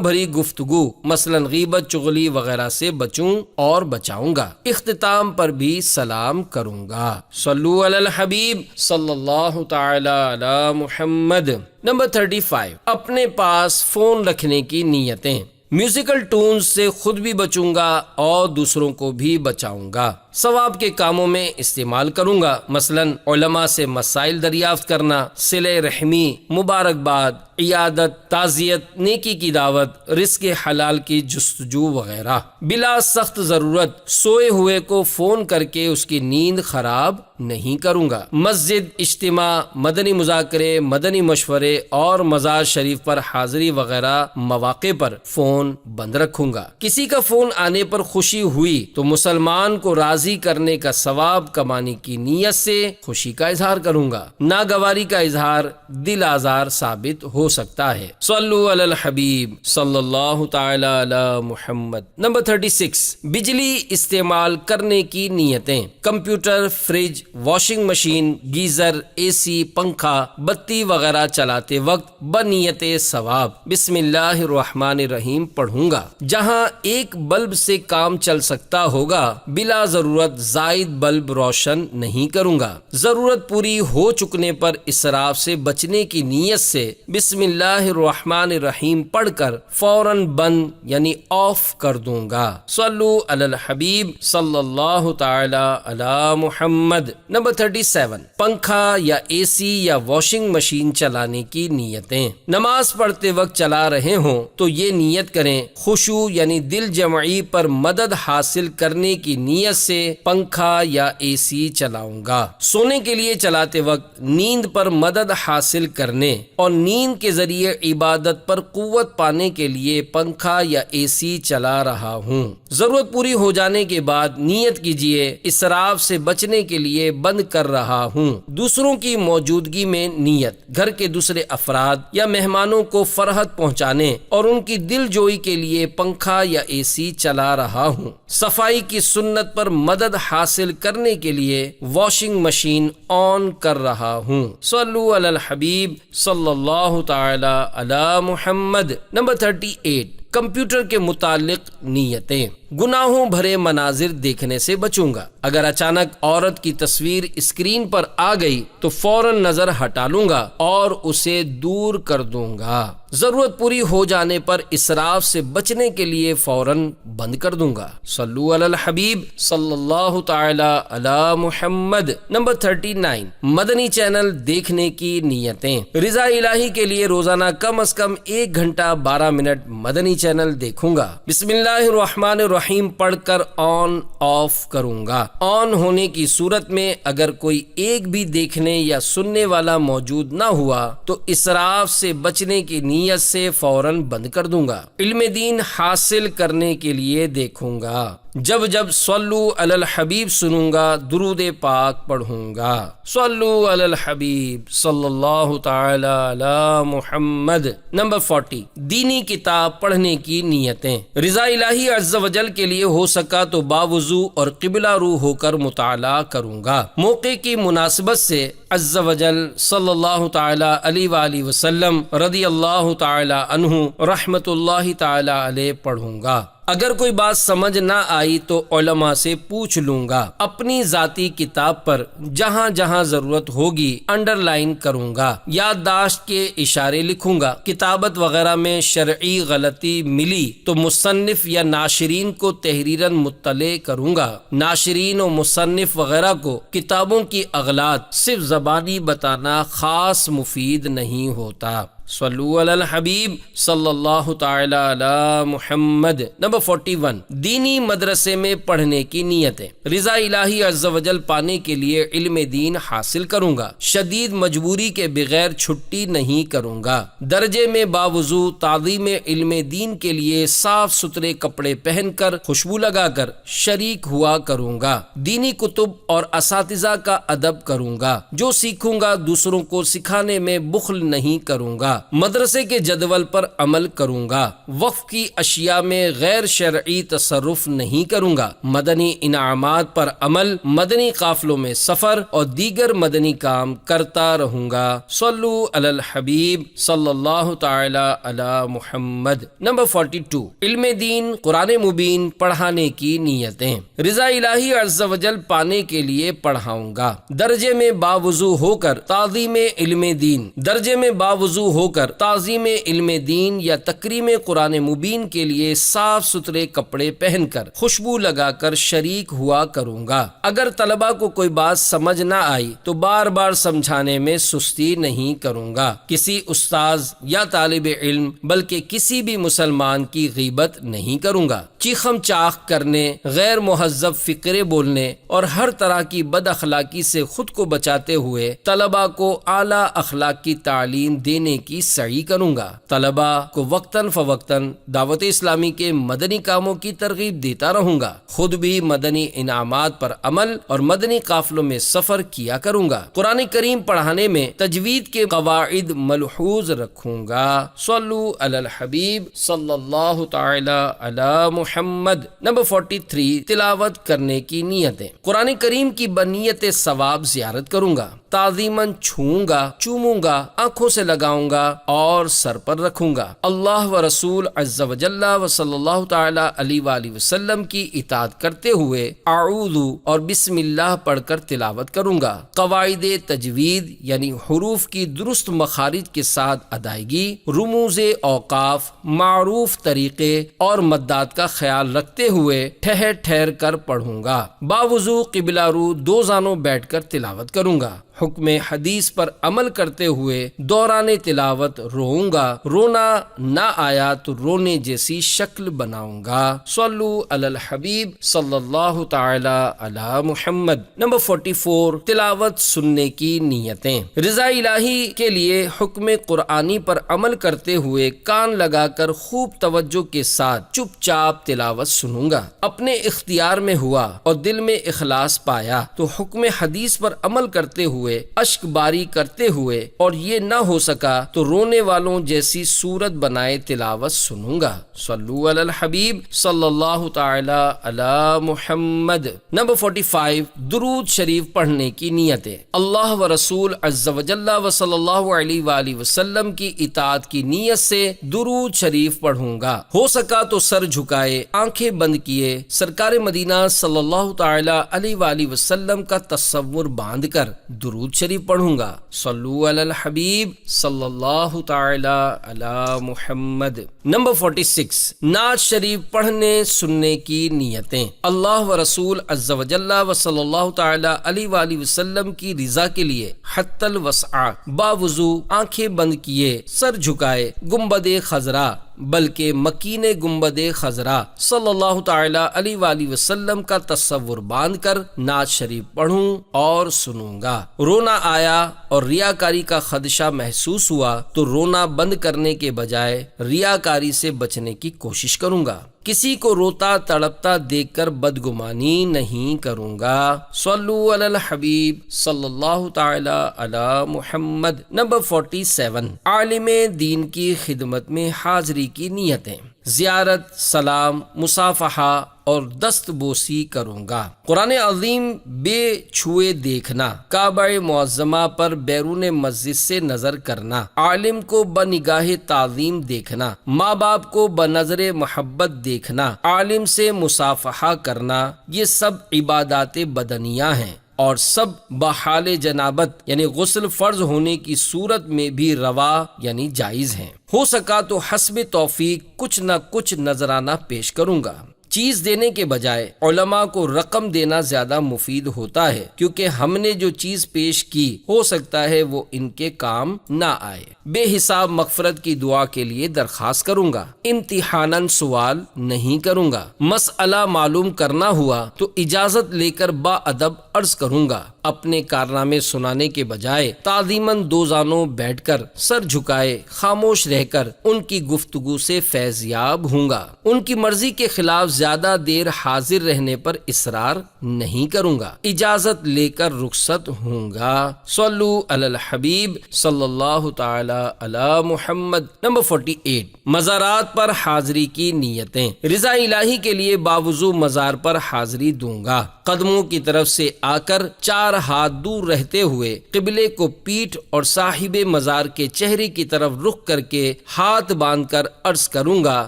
بھری گفتگو مثلا غیبت، چغلی وغیرہ سے بچوں اور بچاؤں گا۔ اختتام پر بھی سلام کروں گا۔ صلو علی الحبیب صلی اللہ تعالی علی محمد۔ نمبر 35، اپنے پاس فون رکھنے کی نیتیں۔ میوزیکل ٹونز سے خود بھی بچوں گا اور دوسروں کو بھی بچاؤں گا۔ ثواب کے کاموں میں استعمال کروں گا، مثلا علماء سے مسائل دریافت کرنا، صلہ رحمی، مبارکباد، عیادت، تعزیت، نیکی کی دعوت، رزق حلال کی جستجو وغیرہ۔ بلا سخت ضرورت سوئے ہوئے کو فون کر کے اس کی نیند خراب نہیں کروں گا۔ مسجد، اجتماع، مدنی مذاکرے، مدنی مشورے اور مزار شریف پر حاضری وغیرہ مواقع پر فون بند رکھوں گا۔ کسی کا فون آنے پر خوشی ہوئی تو مسلمان کو راضی کرنے کا ثواب کمانے کی نیت سے خوشی کا اظہار کروں گا۔ ناگواری کا اظہار دل آزار ثابت ہو سکتا ہے۔ صلو علی الحبیب صلی اللہ تعالی علی محمد۔ نمبر 36، بجلی استعمال کرنے کی نیتیں۔ Computer, fridge, washing machine, geyser, A C, پنکھا، بتی وغیرہ چلاتے وقت بنیت ثواب بسم اللہ الرحمن الرحیم پڑھوں گا۔ جہاں ایک بلب سے کام چل سکتا ہوگا بلا ضرورت زائد بلب روشن نہیں کروں گا۔ ضرورت پوری ہو چکنے پر اسراف سے بچنے کی نیت سے بسم اللہ الرحمن الرحیم پڑھ کر فوراً بند یعنی آف کر دوں گا۔ صلو علی الحبیب صلی اللہ تعالی علی محمد۔ نمبر 37، پنکھا یا اے سی یا واشنگ مشین چلانے کی نیتیں۔ نماز پڑھتے وقت چلا رہے ہوں تو یہ نیت کریں، خشوع یعنی دل جمعی پر مدد حاصل کرنے کی نیت سے پنکھا یا اے سی چلاؤں گا۔ سونے کے لیے چلاتے وقت نیند پر مدد حاصل کرنے اور نیند کے ذریعے عبادت پر قوت پانے کے لیے پنکھا یا اے سی چلا رہا ہوں۔ ضرورت پوری ہو جانے کے بعد نیت کیجیے اسراف سے بچنے کے لیے بند کر رہا ہوں۔ دوسروں کی موجودگی میں نیت، گھر کے دوسرے افراد یا مہمانوں کو فرحت پہنچانے اور ان کی دل جوئی کے لیے پنکھا یا اے سی چلا رہا ہوں۔ صفائی کی سنت پر مدد حاصل کرنے کے لیے واشنگ مشین آن کر رہا ہوں۔ صلو علی الحبیب صلی اللہ تعالی علی محمد۔ نمبر 38، کمپیوٹر کے متعلق نیتیں۔ گناہوں بھرے مناظر دیکھنے سے بچوں گا۔ اگر اچانک عورت کی تصویر اسکرین پر آ گئی تو فوراً نظر ہٹا لوں گا اور اسے دور کر دوں گا۔ ضرورت پوری ہو جانے پر اسراف سے بچنے کے لیے فوراً بند کر دوں گا۔ صلو علی الحبیب صلی اللہ تعالی علی محمد۔ نمبر 39، مدنی چینل دیکھنے کی نیتیں۔ رضا الہی کے لیے روزانہ کم از کم 1 گھنٹہ 12 منٹ مدنی چینل دیکھوں گا۔ بسم اللہ الرحمن الرحیم پڑھ کر آن آف کروں گا۔ آن ہونے کی صورت میں اگر کوئی ایک بھی دیکھنے یا سننے والا موجود نہ ہوا تو اسراف سے بچنے کی نیت سے فوراً بند کر دوں گا۔ علم دین حاصل کرنے کے لیے دیکھوں گا۔ جب جب صلو علی الحبیب سنوں گا درود پاک پڑھوں گا۔ صلو علی الحبیب صلی اللہ تعالی علی محمد۔ نمبر 40، دینی کتاب پڑھنے کی نیتیں۔ رضا الہی عز و جل کے لیے ہو سکا تو باوضو اور قبلہ رو ہو کر مطالعہ کروں گا۔ موقع کی مناسبت سے عز و جل صلی اللہ تعالی علیہ وآلہ وسلم رضی اللہ تعالی عنہ رحمت اللہ تعالی علیہ پڑھوں گا۔ اگر کوئی بات سمجھ نہ آئی تو علماء سے پوچھ لوں گا، اپنی ذاتی کتاب پر جہاں جہاں ضرورت ہوگی انڈر لائن کروں گا، یادداشت کے اشارے لکھوں گا۔ کتابت وغیرہ میں شرعی غلطی ملی تو مصنف یا ناشرین کو تحریراً مطلع کروں گا۔ ناشرین و مصنف وغیرہ کو کتابوں کی اغلاط صرف زبانی بتانا خاص مفید نہیں ہوتا۔ صلو علی الحبیب صلی اللہ تعالی علی محمد۔ نمبر 41، دینی مدرسے میں پڑھنے کی نیتیں۔ رضا الہی عز و جل پانے کے لیے علم دین حاصل کروں گا، شدید مجبوری کے بغیر چھٹی نہیں کروں گا۔ درجے میں باوضو تعظیم علم دین کے لیے صاف ستھرے کپڑے پہن کر خوشبو لگا کر شریک ہوا کروں گا۔ دینی کتب اور اساتذہ کا ادب کروں گا، جو سیکھوں گا دوسروں کو سکھانے میں بخل نہیں کروں گا۔ مدرسے کے جدول پر عمل کروں گا، وقف کی اشیاء میں غیر شرعی تصرف نہیں کروں گا۔ مدنی انعامات پر عمل، مدنی قافلوں میں سفر اور دیگر مدنی کام کرتا رہوں گا۔ صلو علی الحبیب صلی اللہ تعالی علی محمد۔ نمبر 42، علم دین قرآن مبین پڑھانے کی نیتیں۔ رضا الہی عز و جل پانے کے لیے پڑھاؤں گا، درجے میں باوضو ہو کر تعظیم علم دین، درجے میں باوضو ہو کر تعظیم علم دین یا تکریم قرآن مبین کے لیے صاف ستھرے کپڑے پہن کر خوشبو لگا کر شریک ہوا کروں گا۔ اگر طلبہ کو کوئی بات سمجھ نہ آئی تو بار بار سمجھانے میں سستی نہیں کروں گا۔ کسی استاذ یا طالب علم بلکہ کسی بھی مسلمان کی غیبت نہیں کروں گا۔ چیخم چاخ کرنے، غیر مہذب فقرے بولنے اور ہر طرح کی بد اخلاقی سے خود کو بچاتے ہوئے طلبہ کو اعلیٰ اخلاق کی تعلیم دینے کی سعی کروں گا۔ طلبہ کو وقتاً فوقتاً دعوت اسلامی کے مدنی کاموں کی ترغیب دیتا رہوں گا، خود بھی مدنی انعامات پر عمل اور مدنی قافلوں میں سفر کیا کروں گا۔ قرآن کریم پڑھانے میں تجوید کے قواعد ملحوظ رکھوں گا۔ صلو علی الحبیب صلی اللہ تعالی علی محمد۔ نمبر 43، تلاوت کرنے کی نیتیں۔ قرآن کریم کی بنیت ثواب زیارت کروں گا، تعظیماً چھوؤں گا، چوموں گا، آنکھوں سے لگاؤں گا اور سر پر رکھوں گا۔ اللہ و رسول عز و جل و صلی اللہ تعالی علیہ وآلہ وسلم کی اطاعت کرتے ہوئے اعوذ اور بسم اللہ پڑھ کر تلاوت کروں گا۔ قواعد تجوید یعنی حروف کی درست مخارج کے ساتھ ادائیگی، رموز اوقاف، معروف طریقے اور مدات کا خیال رکھتے ہوئے ٹھہر ٹھہر کر پڑھوں گا۔ باوضو قبلہ رو دو زانوں بیٹھ کر تلاوت کروں گا۔ حکم حدیث پر عمل کرتے ہوئے دوران تلاوت روؤں گا، رونا نہ آیا تو رونے جیسی شکل بناؤں گا۔ صلو علی الحبیب صلی اللہ تعالی علی محمد۔ نمبر 44، تلاوت سننے کی نیتیں۔ رضا الہی کے لیے حکم قرآنی پر عمل کرتے ہوئے کان لگا کر خوب توجہ کے ساتھ چپ چاپ تلاوت سنوں گا۔ اپنے اختیار میں ہوا اور دل میں اخلاص پایا تو حکم حدیث پر عمل کرتے ہوئے اشک باری کرتے ہوئے اور یہ نہ ہو سکا تو رونے والوں جیسی صورت بنائے تلاوت سنوں گا۔ صلو علی الحبیب صلی اللہ تعالی علی محمد۔ نمبر 45، درود شریف پڑھنے کی نیتیں۔ اللہ و رسول عز و جل و صلی اللہ علیہ وآلہ وسلم کی اطاعت کی نیت سے درود شریف پڑھوں گا۔ ہو سکا تو سر جھکائے، آنکھیں بند کیے سرکار مدینہ صلی اللہ تعالی علیہ وآلہ وسلم کا تصور باندھ کر درود شریف پڑھوں گا۔ صلو علی الحبیب صلی اللہ تعالی علی محمد۔ نمبر 46، نعت شریف پڑھنے سننے کی نیتیں۔ اللہ و رسول عز و جل و صلی اللہ تعالی علیہ وآلہ وسلم کی رضا کے لیے حتی الوسع باوضو آنکھیں بند کیے سر جھکائے گنبد خضرا بلکہ مکین گنبد خضرا صلی اللہ تعالی علیہ وآلہ وسلم کا تصور باندھ کر نعت شریف پڑھوں اور سنوں گا۔ رونا آیا اور ریاکاری کا خدشہ محسوس ہوا تو رونا بند کرنے کے بجائے ریاکاری سے بچنے کی کوشش کروں گا۔ کسی کو روتا تڑپتا دیکھ کر بدگمانی نہیں کروں گا۔ صلو علی الحبیب صلی اللہ تعالی علی محمد۔ نمبر 47، عالم دین کی خدمت میں حاضری کی نیتیں۔ زیارت، سلام، مصافحہ اور دست بوسی کروں گا۔ قرآن عظیم بے چھوئے دیکھنا، کعبہ معظمہ پر بیرون مسجد سے نظر کرنا، عالم کو بنگاہ تعظیم دیکھنا، ماں باپ کو بنظر محبت دیکھنا، عالم سے مصافحہ کرنا، یہ سب عبادات بدنیہ ہیں اور سب بحال جنابت یعنی غسل فرض ہونے کی صورت میں بھی روا یعنی جائز ہیں۔ ہو سکا تو حسب توفیق کچھ نہ کچھ نذرانہ پیش کروں گا۔ چیز دینے کے بجائے علماء کو رقم دینا زیادہ مفید ہوتا ہے، کیونکہ ہم نے جو چیز پیش کی ہو سکتا ہے وہ ان کے کام نہ آئے۔ بے حساب مغفرت کی دعا کے لیے درخواست کروں گا، امتحاناً سوال نہیں کروں گا۔ مسئلہ معلوم کرنا ہوا تو اجازت لے کر با ادب عرض کروں گا۔ اپنے کارنامے سنانے کے بجائے تعظیماً دو زانوں بیٹھ کر سر جھکائے خاموش رہ کر ان کی گفتگو سے فیض یاب ہوں گا۔ ان کی مرضی کے خلاف زیادہ دیر حاضر رہنے پر اصرار نہیں کروں گا، اجازت لے کر رخصت ہوں گا۔ صلو علی الحبیب صلی اللہ تعالی علی محمد۔ نمبر 48، مزارات پر حاضری کی نیتیں۔ رضا الہی کے لیے باوضو مزار پر حاضری دوں گا۔ قدموں کی طرف سے آ کر 4 ہاتھ دور رہتے ہوئے قبلے کو پیٹھ اور صاحب مزار کے چہرے کی طرف رخ کر کے ہاتھ باندھ کر عرض کروں گا،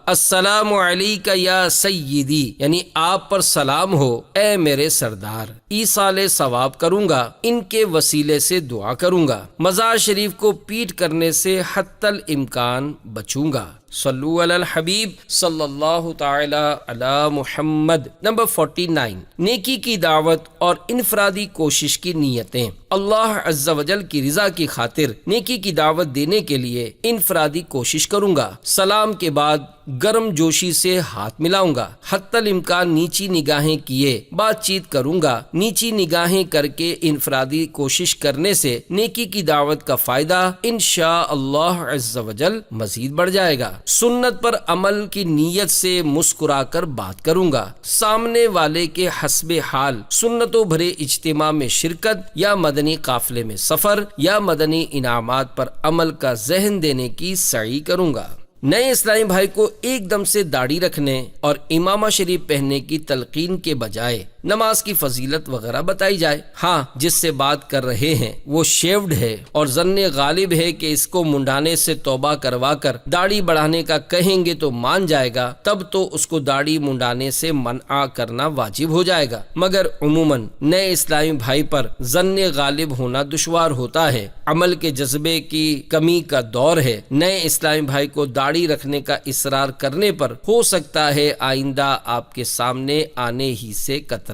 السلام علیک یا سیدی، یعنی آپ پر سلام ہو اے میرے سردار۔ ایصال ثواب کروں گا، ان کے وسیلے سے دعا کروں گا۔ مزار شریف کو پیٹ کرنے سے حتی الامکان بچوں گا۔ صلو علی الحبیب صلی اللہ تعالی علی محمد۔ نمبر 49، نیکی کی دعوت اور انفرادی کوشش کی نیتیں۔ اللہ عز و جل کی رضا کی خاطر نیکی کی دعوت دینے کے لیے انفرادی کوشش کروں گا۔ سلام کے بعد گرم جوشی سے ہاتھ ملاؤں گا، حتی الامکان نیچی نگاہیں کیے بات چیت کروں گا۔ نیچی نگاہیں کر کے انفرادی کوشش کرنے سے نیکی کی دعوت کا فائدہ انشاءاللہ عز و جل مزید بڑھ جائے گا۔ سنت پر عمل کی نیت سے مسکرا کر بات کروں گا۔ سامنے والے کے حسب حال سنتوں بھرے اجتماع میں شرکت یا مدنی قافلے میں سفر یا مدنی انعامات پر عمل کا ذہن دینے کی سعی کروں گا۔ نئے اسلامی بھائی کو ایک دم سے داڑھی رکھنے اور امامہ شریف پہننے کی تلقین کے بجائے نماز کی فضیلت وغیرہ بتائی جائے۔ ہاں، جس سے بات کر رہے ہیں وہ شیوڈ ہے اور ظن غالب ہے کہ اس کو منڈانے سے توبہ کروا کر داڑھی بڑھانے کا کہیں گے تو مان جائے گا، تب تو اس کو داڑھی منڈانے سے منع کرنا واجب ہو جائے گا۔ مگر عموماً نئے اسلامی بھائی پر ظن غالب ہونا دشوار ہوتا ہے، عمل کے جذبے کی کمی کا دور ہے۔ نئے اسلامی بھائی کو داڑھی رکھنے کا اصرار کرنے پر ہو سکتا ہے آئندہ آپ کے سامنے آنے ہی سے کترائے۔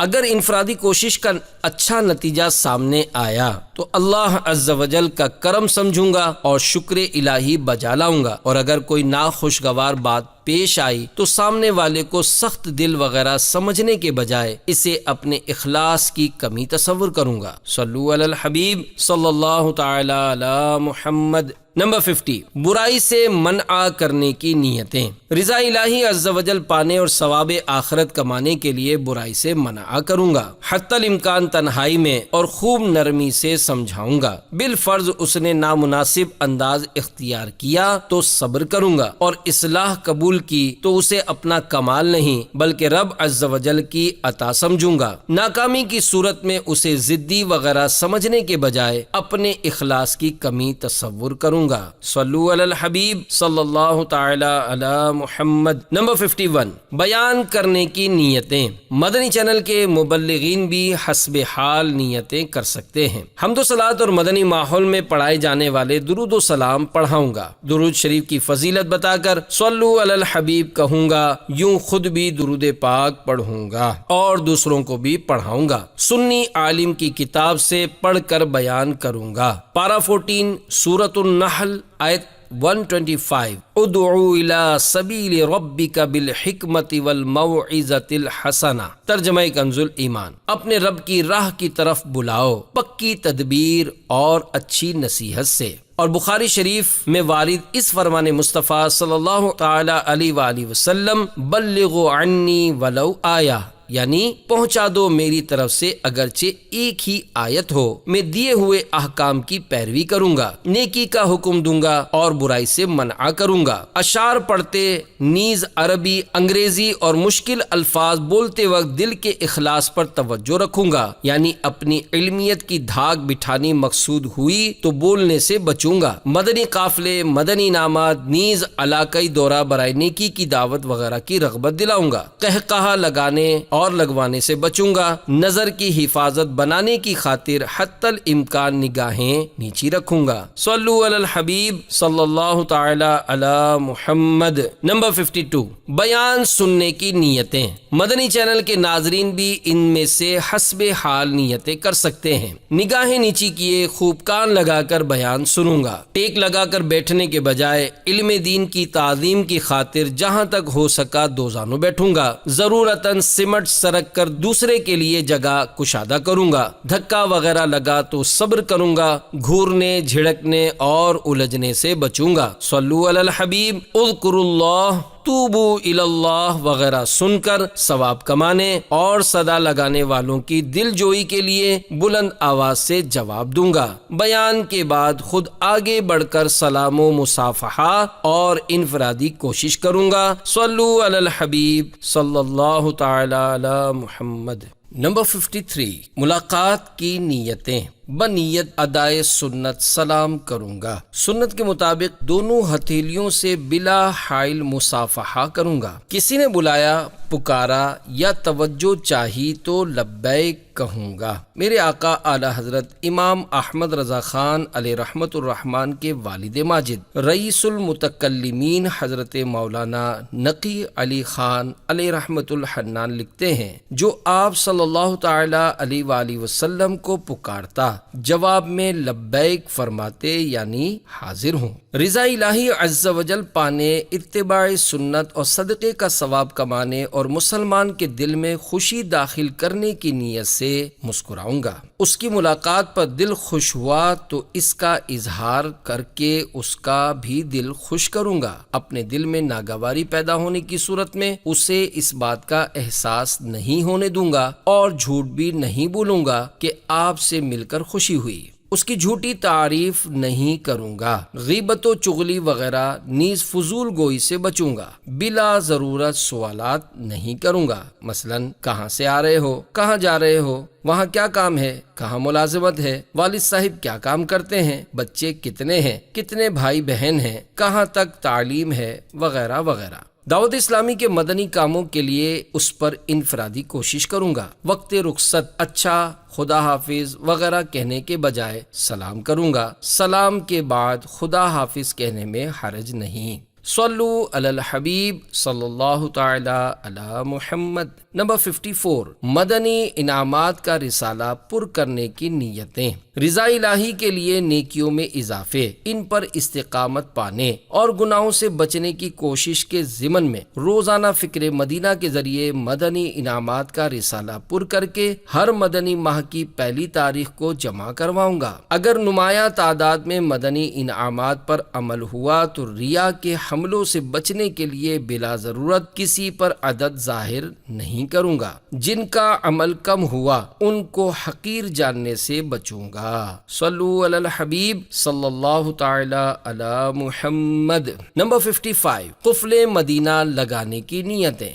اگر انفرادی کوشش کا اچھا نتیجہ سامنے آیا تو اللہ عز و جل کا کرم سمجھوں گا اور شکر الہی بجا لاؤں گا، اور اگر کوئی ناخوشگوار بات پیش آئی تو سامنے والے کو سخت دل وغیرہ سمجھنے کے بجائے اسے اپنے اخلاص کی کمی تصور کروں گا۔ صلو علی الحبیب صلی اللہ تعالی علی محمد۔ نمبر 50، برائی سے منع کرنے کی نیتیں۔ رضا الہی عز و جل پانے اور ثواب آخرت کمانے کے لیے برائی سے منع کروں گا، حتی الامکان تنہائی میں اور خوب نرمی سے سمجھاؤں گا۔ بالفرض اس نے نامناسب انداز اختیار کیا تو صبر کروں گا، اور اصلاح قبول کی تو اسے اپنا کمال نہیں بلکہ رب عز و جل کی عطا سمجھوں گا۔ ناکامی کی صورت میں اسے ضدی وغیرہ سمجھنے کے بجائے اپنے اخلاص کی کمی تصور کروں گا۔ صلو علی الحبیب صلی اللہ تعالی علی محمد۔ نمبر 51، بیان کرنے کی نیتیں۔ مدنی چینل کے مبلغین بھی حسب حال نیتیں کر سکتے ہیں۔ حمد و صلات اور مدنی ماحول میں پڑھائے جانے والے درود و سلام پڑھاؤں گا، درود شریف کی فضیلت بتا کر صلو علی الحبیب کہوں گا، یوں خود بھی درود پاک پڑھوں گا اور دوسروں کو بھی پڑھاؤں گا۔ سنی عالم کی کتاب سے پڑھ کر بیان کروں گا۔ پارہ 14 سورۃ النحل آیت 125، ادعو الی سبیل ربک بالحکمت والموعظۃ الحسنہ۔ ترجمہ کنز الایمان، اپنے رب کی راہ کی طرف بلاؤ پکی تدبیر اور اچھی نصیحت سے۔ اور بخاری شریف میں وارد اس فرمان مصطفیٰ صلی اللہ تعالی علیہ وآلہ وسلم، بلغوا عنی ولو آیہ، یعنی پہنچا دو میری طرف سے اگرچہ ایک ہی آیت ہو، میں دیے ہوئے احکام کی پیروی کروں گا، نیکی کا حکم دوں گا اور برائی سے منع کروں گا۔ اشعار پڑھتے نیز عربی، انگریزی اور مشکل الفاظ بولتے وقت دل کے اخلاص پر توجہ رکھوں گا، یعنی اپنی علمیت کی دھاک بٹھانی مقصود ہوئی تو بولنے سے بچوں گا۔ مدنی قافلے، مدنی انعامات نیز علاقائی دورہ برائے نیکی کی دعوت وغیرہ کی رغبت دلاؤں گا۔ قہقہا لگانے اور لگوانے سے بچوں گا۔ نظر کی حفاظت بنانے کی خاطر حتی الامکان نگاہیں نیچی رکھوں گا۔ صلو علی الحبیب صلی اللہ تعالی علی محمد۔ نمبر 52، بیان سننے کی نیتیں۔ مدنی چینل کے ناظرین بھی ان میں سے حسب حال نیتیں کر سکتے ہیں۔ نگاہیں نیچی کیے خوب کان لگا کر بیان سنوں گا۔ ٹیک لگا کر بیٹھنے کے بجائے علم دین کی تعظیم کی خاطر جہاں تک ہو سکا دو زانوں بیٹھوں گا۔ ضرورتاً سمٹ سرک کر دوسرے کے لیے جگہ کشادہ کروں گا۔ دھکا وغیرہ لگا تو صبر کروں گا۔ گھورنے، جھڑکنے اور الجھنے سے بچوں گا۔ صلو علی الحبیب، اذکروا اللہ، توبو الی اللہ وغیرہ سن کر ثواب کمانے اور صدا لگانے والوں کی دل جوئی کے لیے بلند آواز سے جواب دوں گا۔ بیان کے بعد خود آگے بڑھ کر سلام و مصافحہ اور انفرادی کوشش کروں گا۔ صلو علی الحبیب صلی اللہ تعالی علی محمد۔ نمبر 53، ملاقات کی نیتیں۔ بنیت ادائے سنت سلام کروں گا۔ سنت کے مطابق دونوں ہتھیلیوں سے بلا حائل مصافحہ کروں گا۔ کسی نے بلایا، پکارا یا توجہ چاہی تو لبیک کہوں گا۔ میرے آقا اعلی حضرت امام احمد رضا خان علیہ رحمت الرحمن کے والد ماجد رئیس المتکلمین حضرت مولانا نقی علی خان علیہ رحمت الحنان لکھتے ہیں، جو آپ صلی اللہ تعالی علیہ وآلہ وسلم کو پکارتا، جواب میں لبیک فرماتے یعنی حاضر ہوں۔ رضا الہی عز و جل پانے، اتباع سنت اور صدقے کا ثواب کمانے اور مسلمان کے دل میں خوشی داخل کرنے کی نیت سے مسکراؤں گا۔ اس کی ملاقات پر دل خوش ہوا تو اس کا اظہار کر کے اس کا بھی دل خوش کروں گا۔ اپنے دل میں ناگواری پیدا ہونے کی صورت میں اسے اس بات کا احساس نہیں ہونے دوں گا اور جھوٹ بھی نہیں بولوں گا کہ آپ سے مل کر خوشی ہوئی۔ اس کی جھوٹی تعریف نہیں کروں گا۔ غیبت و چغلی وغیرہ نیز فضول گوئی سے بچوں گا۔ بلا ضرورت سوالات نہیں کروں گا، مثلا کہاں سے آ رہے ہو، کہاں جا رہے ہو، وہاں کیا کام ہے، کہاں ملازمت ہے، والد صاحب کیا کام کرتے ہیں، بچے کتنے ہیں، کتنے بھائی بہن ہیں، کہاں تک تعلیم ہے، وغیرہ وغیرہ۔ دعوت اسلامی کے مدنی کاموں کے لیے اس پر انفرادی کوشش کروں گا۔ وقت رخصت اچھا، خدا حافظ وغیرہ کہنے کے بجائے سلام کروں گا۔ سلام کے بعد خدا حافظ کہنے میں حرج نہیں۔ صلو علی الحبیب صلی اللہ تعالی علی محمد۔ نمبر 54، مدنی انعامات کا رسالہ پر کرنے کی نیتیں۔ رضا الہی کے لیے نیکیوں میں اضافے، ان پر استقامت پانے اور گناہوں سے بچنے کی کوشش کے ضمن میں روزانہ فکر مدینہ کے ذریعے مدنی انعامات کا رسالہ پر کر کے ہر مدنی ماہ کی پہلی تاریخ کو جمع کرواؤں گا۔ اگر نمایاں تعداد میں مدنی انعامات پر عمل ہوا تو ریا کے حملوں سے بچنے کے لیے بلا ضرورت کسی پر عدد ظاہر نہیں کروں گا۔ جن کا عمل کم ہوا ان کو حقیر جاننے سے بچوں گا۔ صلو علی الحبیب صلی اللہ تعالی علی محمد۔ نمبر 55، قفل مدینہ لگانے کی نیتیں۔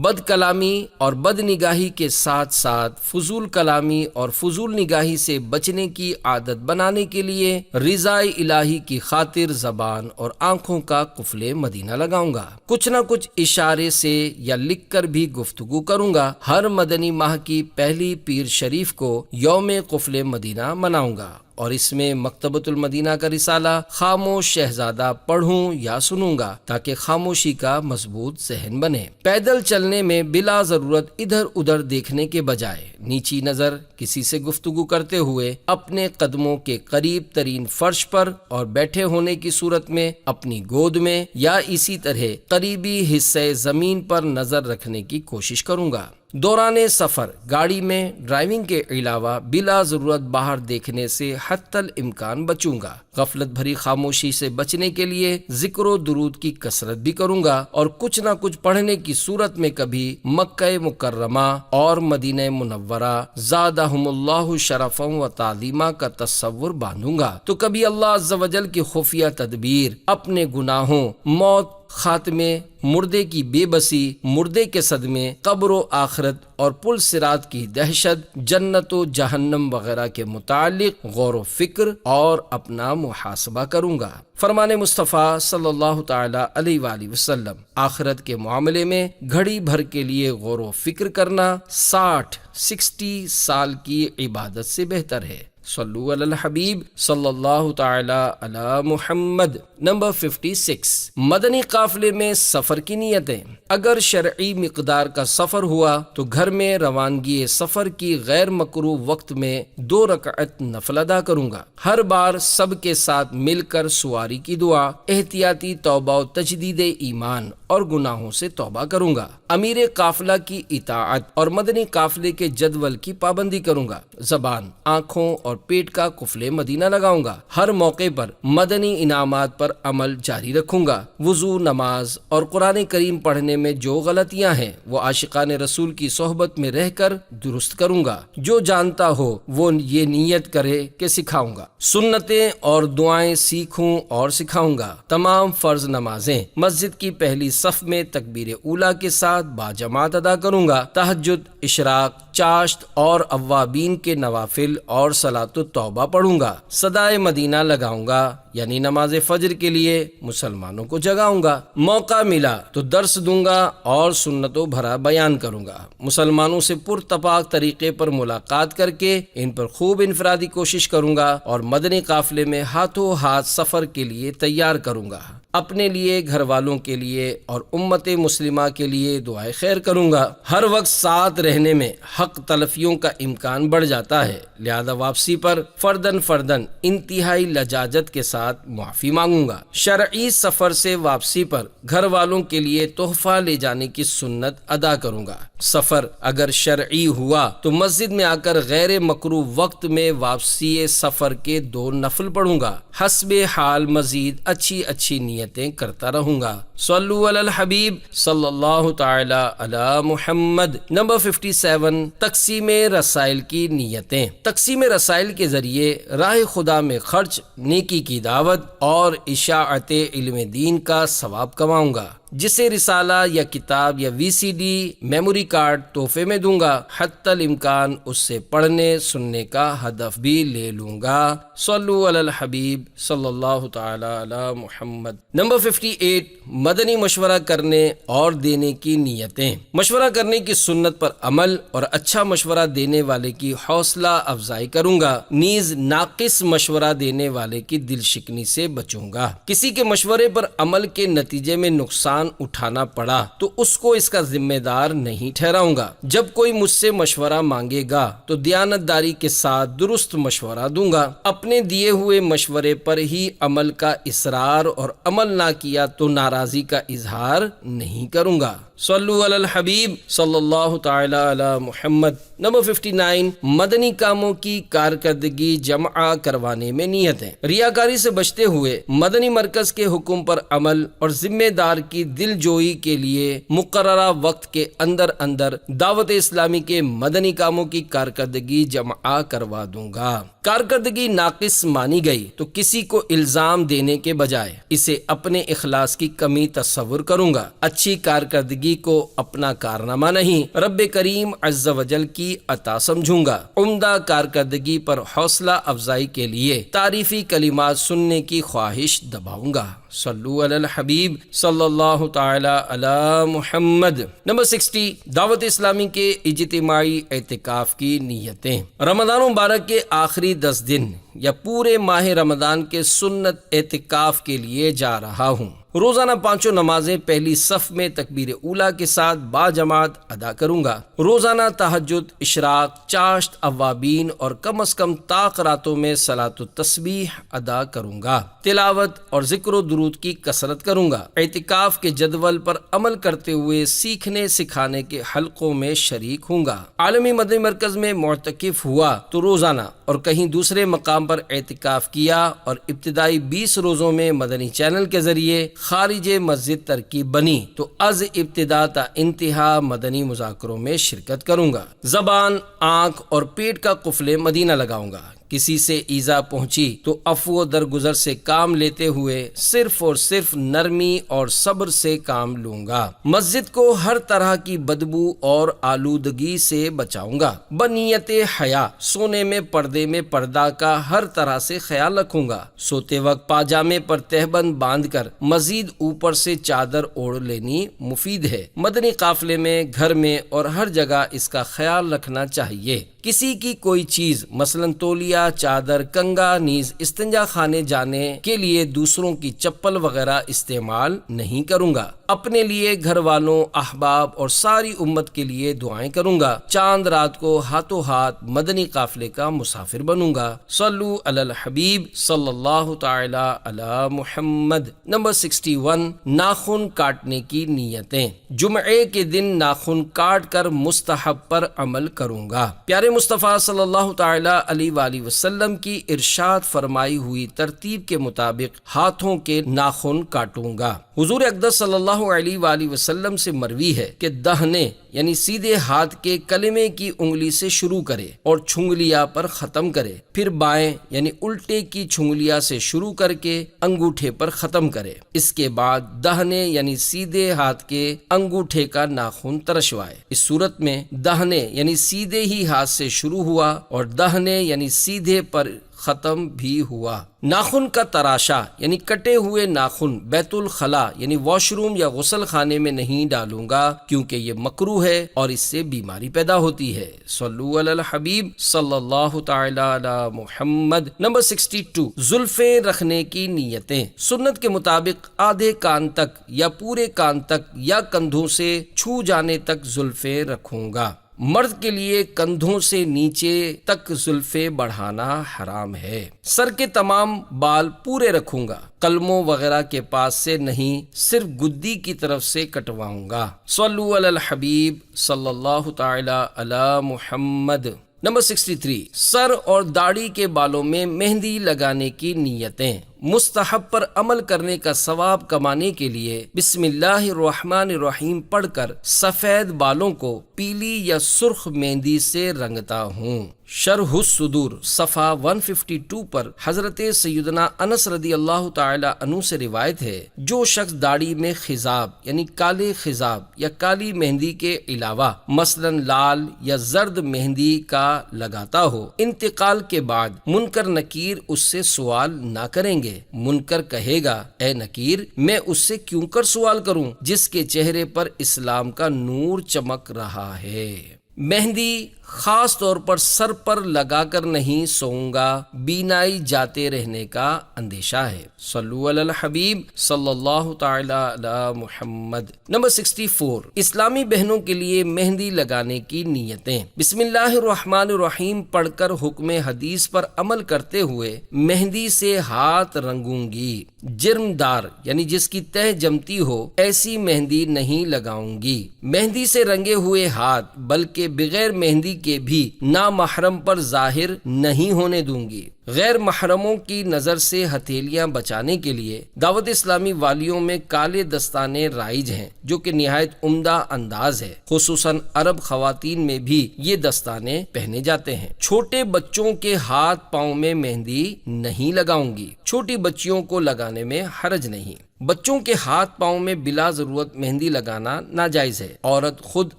بد کلامی اور بد نگاہی کے ساتھ ساتھ فضول کلامی اور فضول نگاہی سے بچنے کی عادت بنانے کے لیے رضا الہی کی خاطر زبان اور آنکھوں کا قفل مدینہ لگاؤں گا۔ کچھ نہ کچھ اشارے سے یا لکھ کر بھی گفتگو کروں گا۔ ہر مدنی ماہ کی پہلی پیر شریف کو یوم قفل مدینہ مناؤں گا اور اس میں مکتبۃ المدینہ کا رسالہ خاموش شہزادہ پڑھوں یا سنوں گا تاکہ خاموشی کا مضبوط ذہن بنے۔ پیدل چلنے میں بلا ضرورت ادھر ادھر دیکھنے کے بجائے نیچی نظر کسی سے گفتگو کرتے ہوئے اپنے قدموں کے قریب ترین فرش پر اور بیٹھے ہونے کی صورت میں اپنی گود میں یا اسی طرح قریبی حصے زمین پر نظر رکھنے کی کوشش کروں گا۔ دوران سفر گاڑی میں ڈرائیونگ کے علاوہ بلا ضرورت باہر دیکھنے سے حتی الامکان بچوں گا۔ غفلت بھری خاموشی سے بچنے کے لیے ذکر و درود کی کثرت بھی کروں گا، اور کچھ نہ کچھ پڑھنے کی صورت میں کبھی مکہ مکرمہ اور مدینہ منورہ زادہم اللہ شرفا و تعظیما کا تصور باندھوں گا، تو کبھی اللہ عز و جل کی خفیہ تدبیر، اپنے گناہوں، موت، خاتمے، مردے کی بے بسی، مردے کے صدمے، قبر و آخرت اور پل صراط کی دہشت، جنت و جہنم وغیرہ کے متعلق غور و فکر اور اپنا محاسبہ کروں گا۔ فرمان مصطفیٰ صلی اللہ تعالی علیہ وآلہ وسلم، آخرت کے معاملے میں گھڑی بھر کے لیے غور و فکر کرنا 60 سال کی عبادت سے بہتر ہے۔ صلو علی الحبیب صلی اللہ تعالی علی محمد۔ نمبر 56، مدنی قافلے میں سفر کی نیتیں۔ اگر شرعی مقدار کا سفر ہوا تو گھر میں روانگی سفر کی غیر مکروہ وقت میں 2 رکعت نفل ادا کروں گا۔ ہر بار سب کے ساتھ مل کر سواری کی دعا، احتیاطی توبہ و تجدید ایمان اور گناہوں سے توبہ کروں گا۔ امیر قافلہ کی اطاعت اور مدنی قافلے کے جدول کی پابندی کروں گا۔ زبان، آنکھوں اور پیٹ کا قفل مدینہ لگاؤں گا۔ ہر موقع پر مدنی انعامات پر عمل جاری رکھوں گا۔ وضو، نماز اور قرآن کریم پڑھنے میں جو غلطیاں ہیں وہ عاشقان رسول کی صحبت میں رہ کر درست کروں گا۔ جو جانتا ہو وہ یہ نیت کرے کہ سکھاؤں گا۔ سنتیں اور دعائیں سیکھوں اور سکھاؤں گا۔ تمام فرض نمازیں مسجد کی پہلی صف میں تکبیر اولیٰ کے ساتھ باجماعت ادا کروں گا۔ تہجد، اشراق، چاشت اور اوابین کے نوافل اور صلاۃ التوبہ پڑھوں گا۔ صدائے مدینہ لگاؤں گا، یعنی نماز فجر کے لیے مسلمانوں کو جگاؤں گا۔ موقع ملا تو درس دوں گا اور سنتوں بھرا بیان کروں گا۔ مسلمانوں سے پرتپاک طریقے پر ملاقات کر کے ان پر خوب انفرادی کوشش کروں گا اور مدنی قافلے میں ہاتھوں ہاتھ سفر کے لیے تیار کروں گا۔ اپنے لیے، گھر والوں کے لیے اور امت مسلمہ کے لیے دعائے خیر کروں گا۔ ہر وقت ساتھ رہنے میں حق تلفیوں کا امکان بڑھ جاتا ہے، لہذا واپسی پر فرداً انتہائی لجاجت کے ساتھ معافی مانگوں گا۔ شرعی سفر سے واپسی پر گھر والوں کے لیے تحفہ لے جانے کی سنت ادا کروں گا۔ سفر اگر شرعی ہوا تو مسجد میں آ کر غیر مکروہ وقت میں واپسی سفر کے 2 نفل پڑھوں گا۔ حسب حال مزید اچھی نیتیں کرتا رہوں گا۔ صلو علی الحبیب صلی اللہ تعالی علی محمد۔ نمبر 57، تقسیم رسائل کی نیتیں۔ تقسیم رسائل کے ذریعے راہ خدا میں خرچ، نیکی کی دعوت اور اشاعت علم دین کا ثواب کماؤں گا۔ جسے رسالہ یا کتاب یا VCD، میموری کارڈ تحفے میں دوں گا، حتی الامکان اس سے پڑھنے سننے کا ہدف بھی لے لوں گا۔ صلو علی الحبیب صلی اللہ تعالی علی محمد۔ نمبر 58، مدنی مشورہ کرنے اور دینے کی نیتیں۔ مشورہ کرنے کی سنت پر عمل اور اچھا مشورہ دینے والے کی حوصلہ افزائی کروں گا، نیز ناقص مشورہ دینے والے کی دل شکنی سے بچوں گا۔ کسی کے مشورے پر عمل کے نتیجے میں نقصان اٹھانا پڑا تو اس کو اس کا ذمہ دار نہیں ٹھہراؤں گا۔ جب کوئی مجھ سے مشورہ مانگے گا تو دیانتداری کے ساتھ درست مشورہ دوں گا۔ اپنے دیے ہوئے مشورے پر ہی عمل کا اصرار اور عمل نہ کیا تو ناراضی کا اظہار نہیں کروں گا۔ صلو علی الحبیب صلی اللہ تعالی علی محمد۔ نمبر 59، مدنی کاموں کی کارکردگی جمع کروانے میں نیتیں۔ ریاکاری سے بچتے ہوئے مدنی مرکز کے حکم پر عمل اور ذمہ دار کی دل جوئی کے لیے مقررہ وقت کے اندر دعوت اسلامی کے مدنی کاموں کی کارکردگی جمع کروا دوں گا۔ کارکردگی ناقص مانی گئی تو کسی کو الزام دینے کے بجائے اسے اپنے اخلاص کی کمی تصور کروں گا۔ اچھی کارکردگی کو اپنا کارنامہ نہیں، رب کریم عز و جل کی عطا سمجھوں گا۔ عمدہ کارکردگی پر حوصلہ افزائی کے لیے تعریفی کلمات سننے کی خواہش دباؤں گا۔ صلو علی الحبیب صلی اللہ تعالی علی محمد۔ نمبر 60، دعوت اسلامی کے اجتماعی اعتکاف کی نیتیں۔ رمضان مبارک کے آخری 10 دن یا پورے ماہ رمضان کے سنت اعتکاف کے لیے جا رہا ہوں۔ روزانہ 5 نمازیں پہلی صف میں تکبیر اولیٰ کے ساتھ باجماعت ادا کروں گا۔ روزانہ تہجد، اشراق، چاشت، اوابین اور کم از کم طاق راتوں میں صلاۃ التسبیح ادا کروں گا۔ تلاوت اور ذکر و درود کی کثرت کروں گا۔ اعتکاف کے جدول پر عمل کرتے ہوئے سیکھنے سکھانے کے حلقوں میں شریک ہوں گا۔ عالمی مدنی مرکز میں معتکف ہوا تو روزانہ اور کہیں دوسرے مقام پر اعتکاف کیا اور ابتدائی 20 روزوں میں مدنی چینل کے ذریعے خارج مسجد ترکیب بنی تو از ابتدا تا انتہا مدنی مذاکروں میں شرکت کروں گا۔ زبان، آنکھ اور پیٹ کا قفل مدینہ لگاؤں گا۔ کسی سے ایذا پہنچی تو عفو و درگزر سے کام لیتے ہوئے صرف اور صرف نرمی اور صبر سے کام لوں گا۔ مسجد کو ہر طرح کی بدبو اور آلودگی سے بچاؤں گا۔ بنیت حیا سونے میں پردے میں پردہ کا ہر طرح سے خیال رکھوں گا۔ سوتے وقت پاجامے پر تہبند باندھ کر مزید اوپر سے چادر اوڑھ لینی مفید ہے۔ مدنی قافلے میں، گھر میں اور ہر جگہ اس کا خیال رکھنا چاہیے۔ کسی کی کوئی چیز مثلاً تولیہ، چادر، کنگا نیز استنجا خانے جانے کے لیے دوسروں کی چپل وغیرہ استعمال نہیں کروں گا۔ اپنے لیے، گھر والوں، احباب اور ساری امت کے لیے دعائیں کروں گا۔ چاند رات کو ہاتھوں ہاتھ مدنی قافلے کا مسافر بنوں گا۔ صلو علی الحبیب صلی اللہ تعالی علی محمد۔ نمبر 61، ناخن کاٹنے کی نیتیں۔ جمعے کے دن ناخن کاٹ کر مستحب پر عمل کروں گا۔ پیارے مصطفیٰ صلی اللہ تعالی علیہ وآلہ وسلم کی ارشاد فرمائی ہوئی ترتیب کے مطابق ہاتھوں کے ناخن کاٹوں گا۔ حضور اقدس صلی اللہ علیہ وآلہ وسلم سے مروی ہے کہ دہنے یعنی سیدھے ہاتھ کے کلمے کی انگلی سے شروع کرے اور چھنگلیا پر ختم کرے، پھر بائیں یعنی الٹے کی چھنگلیا سے شروع کر کے انگوٹھے پر ختم کرے، اس کے بعد دہنے یعنی سیدھے ہاتھ کے انگوٹھے کا ناخن ترشوائے۔ اس صورت میں دہنے یعنی سیدھے ہی ہاتھ سے شروع ہوا اور دہنے یعنی سیدھے پر ختم بھی ہوا۔ ناخن کا تراشا یعنی کٹے ہوئے ناخن بیت الخلا یعنی واش روم یا غسل خانے میں نہیں ڈالوں گا، کیونکہ یہ مکروہ ہے اور اس سے بیماری پیدا ہوتی ہے۔ صلو علی الحبیب صلی اللہ تعالی علی محمد۔ نمبر 62، زلفیں رکھنے کی نیتیں۔ سنت کے مطابق آدھے کان تک یا پورے کان تک یا کندھوں سے چھو جانے تک زلفیں رکھوں گا۔ مرد کے لیے کندھوں سے نیچے تک زلفیں بڑھانا حرام ہے۔ سر کے تمام بال پورے رکھوں گا، قلموں وغیرہ کے پاس سے نہیں، صرف گدی کی طرف سے کٹواؤں گا۔ صلو علی الحبیب صلی اللہ تعالی علی محمد۔ نمبر 63، سر اور داڑھی کے بالوں میں مہندی لگانے کی نیتیں۔ مستحب پر عمل کرنے کا ثواب کمانے کے لیے بسم اللہ الرحمن الرحیم پڑھ کر سفید بالوں کو پیلی یا سرخ مہندی سے رنگتا ہوں۔ شرح الصدور صفحہ 152 پر حضرت سیدنا انس رضی اللہ تعالی عنہ سے روایت ہے، جو شخص داڑھی میں خضاب یعنی کالے خضاب یا کالی مہندی کے علاوہ مثلاً لال یا زرد مہندی کا لگاتا ہو، انتقال کے بعد منکر نکیر اس سے سوال نہ کریں گے۔ منکر کہے گا، اے نکیر، میں اس سے کیوں کر سوال کروں جس کے چہرے پر اسلام کا نور چمک رہا ہے۔ مہندی خاص طور پر سر پر لگا کر نہیں سوؤں گا، بینائی جاتے رہنے کا اندیشہ ہے۔ صلو علی الحبیب صلی اللہ تعالی علی محمد۔ نمبر 64، اسلامی بہنوں کے لیے مہندی لگانے کی نیتیں۔ بسم اللہ الرحمن الرحیم پڑھ کر حکم حدیث پر عمل کرتے ہوئے مہندی سے ہاتھ رنگوں گی۔ جرم دار یعنی جس کی تہ جمتی ہو ایسی مہندی نہیں لگاؤں گی۔ مہندی سے رنگے ہوئے ہاتھ بلکہ بغیر مہندی کے بھی نامحرم پر ظاہر نہیں ہونے دوں گی۔ غیر محرموں کی نظر سے ہتھیلیاں بچانے کے لیے دعوت اسلامی والیوں میں کالے دستانے رائج ہیں، جو کہ نہایت عمدہ انداز ہے۔ خصوصاً عرب خواتین میں بھی یہ دستانے پہنے جاتے ہیں۔ چھوٹے بچوں کے ہاتھ پاؤں میں مہندی نہیں لگاؤں گی۔ چھوٹی بچیوں کو لگانے میں حرج نہیں۔ بچوں کے ہاتھ پاؤں میں بلا ضرورت مہندی لگانا ناجائز ہے۔ عورت خود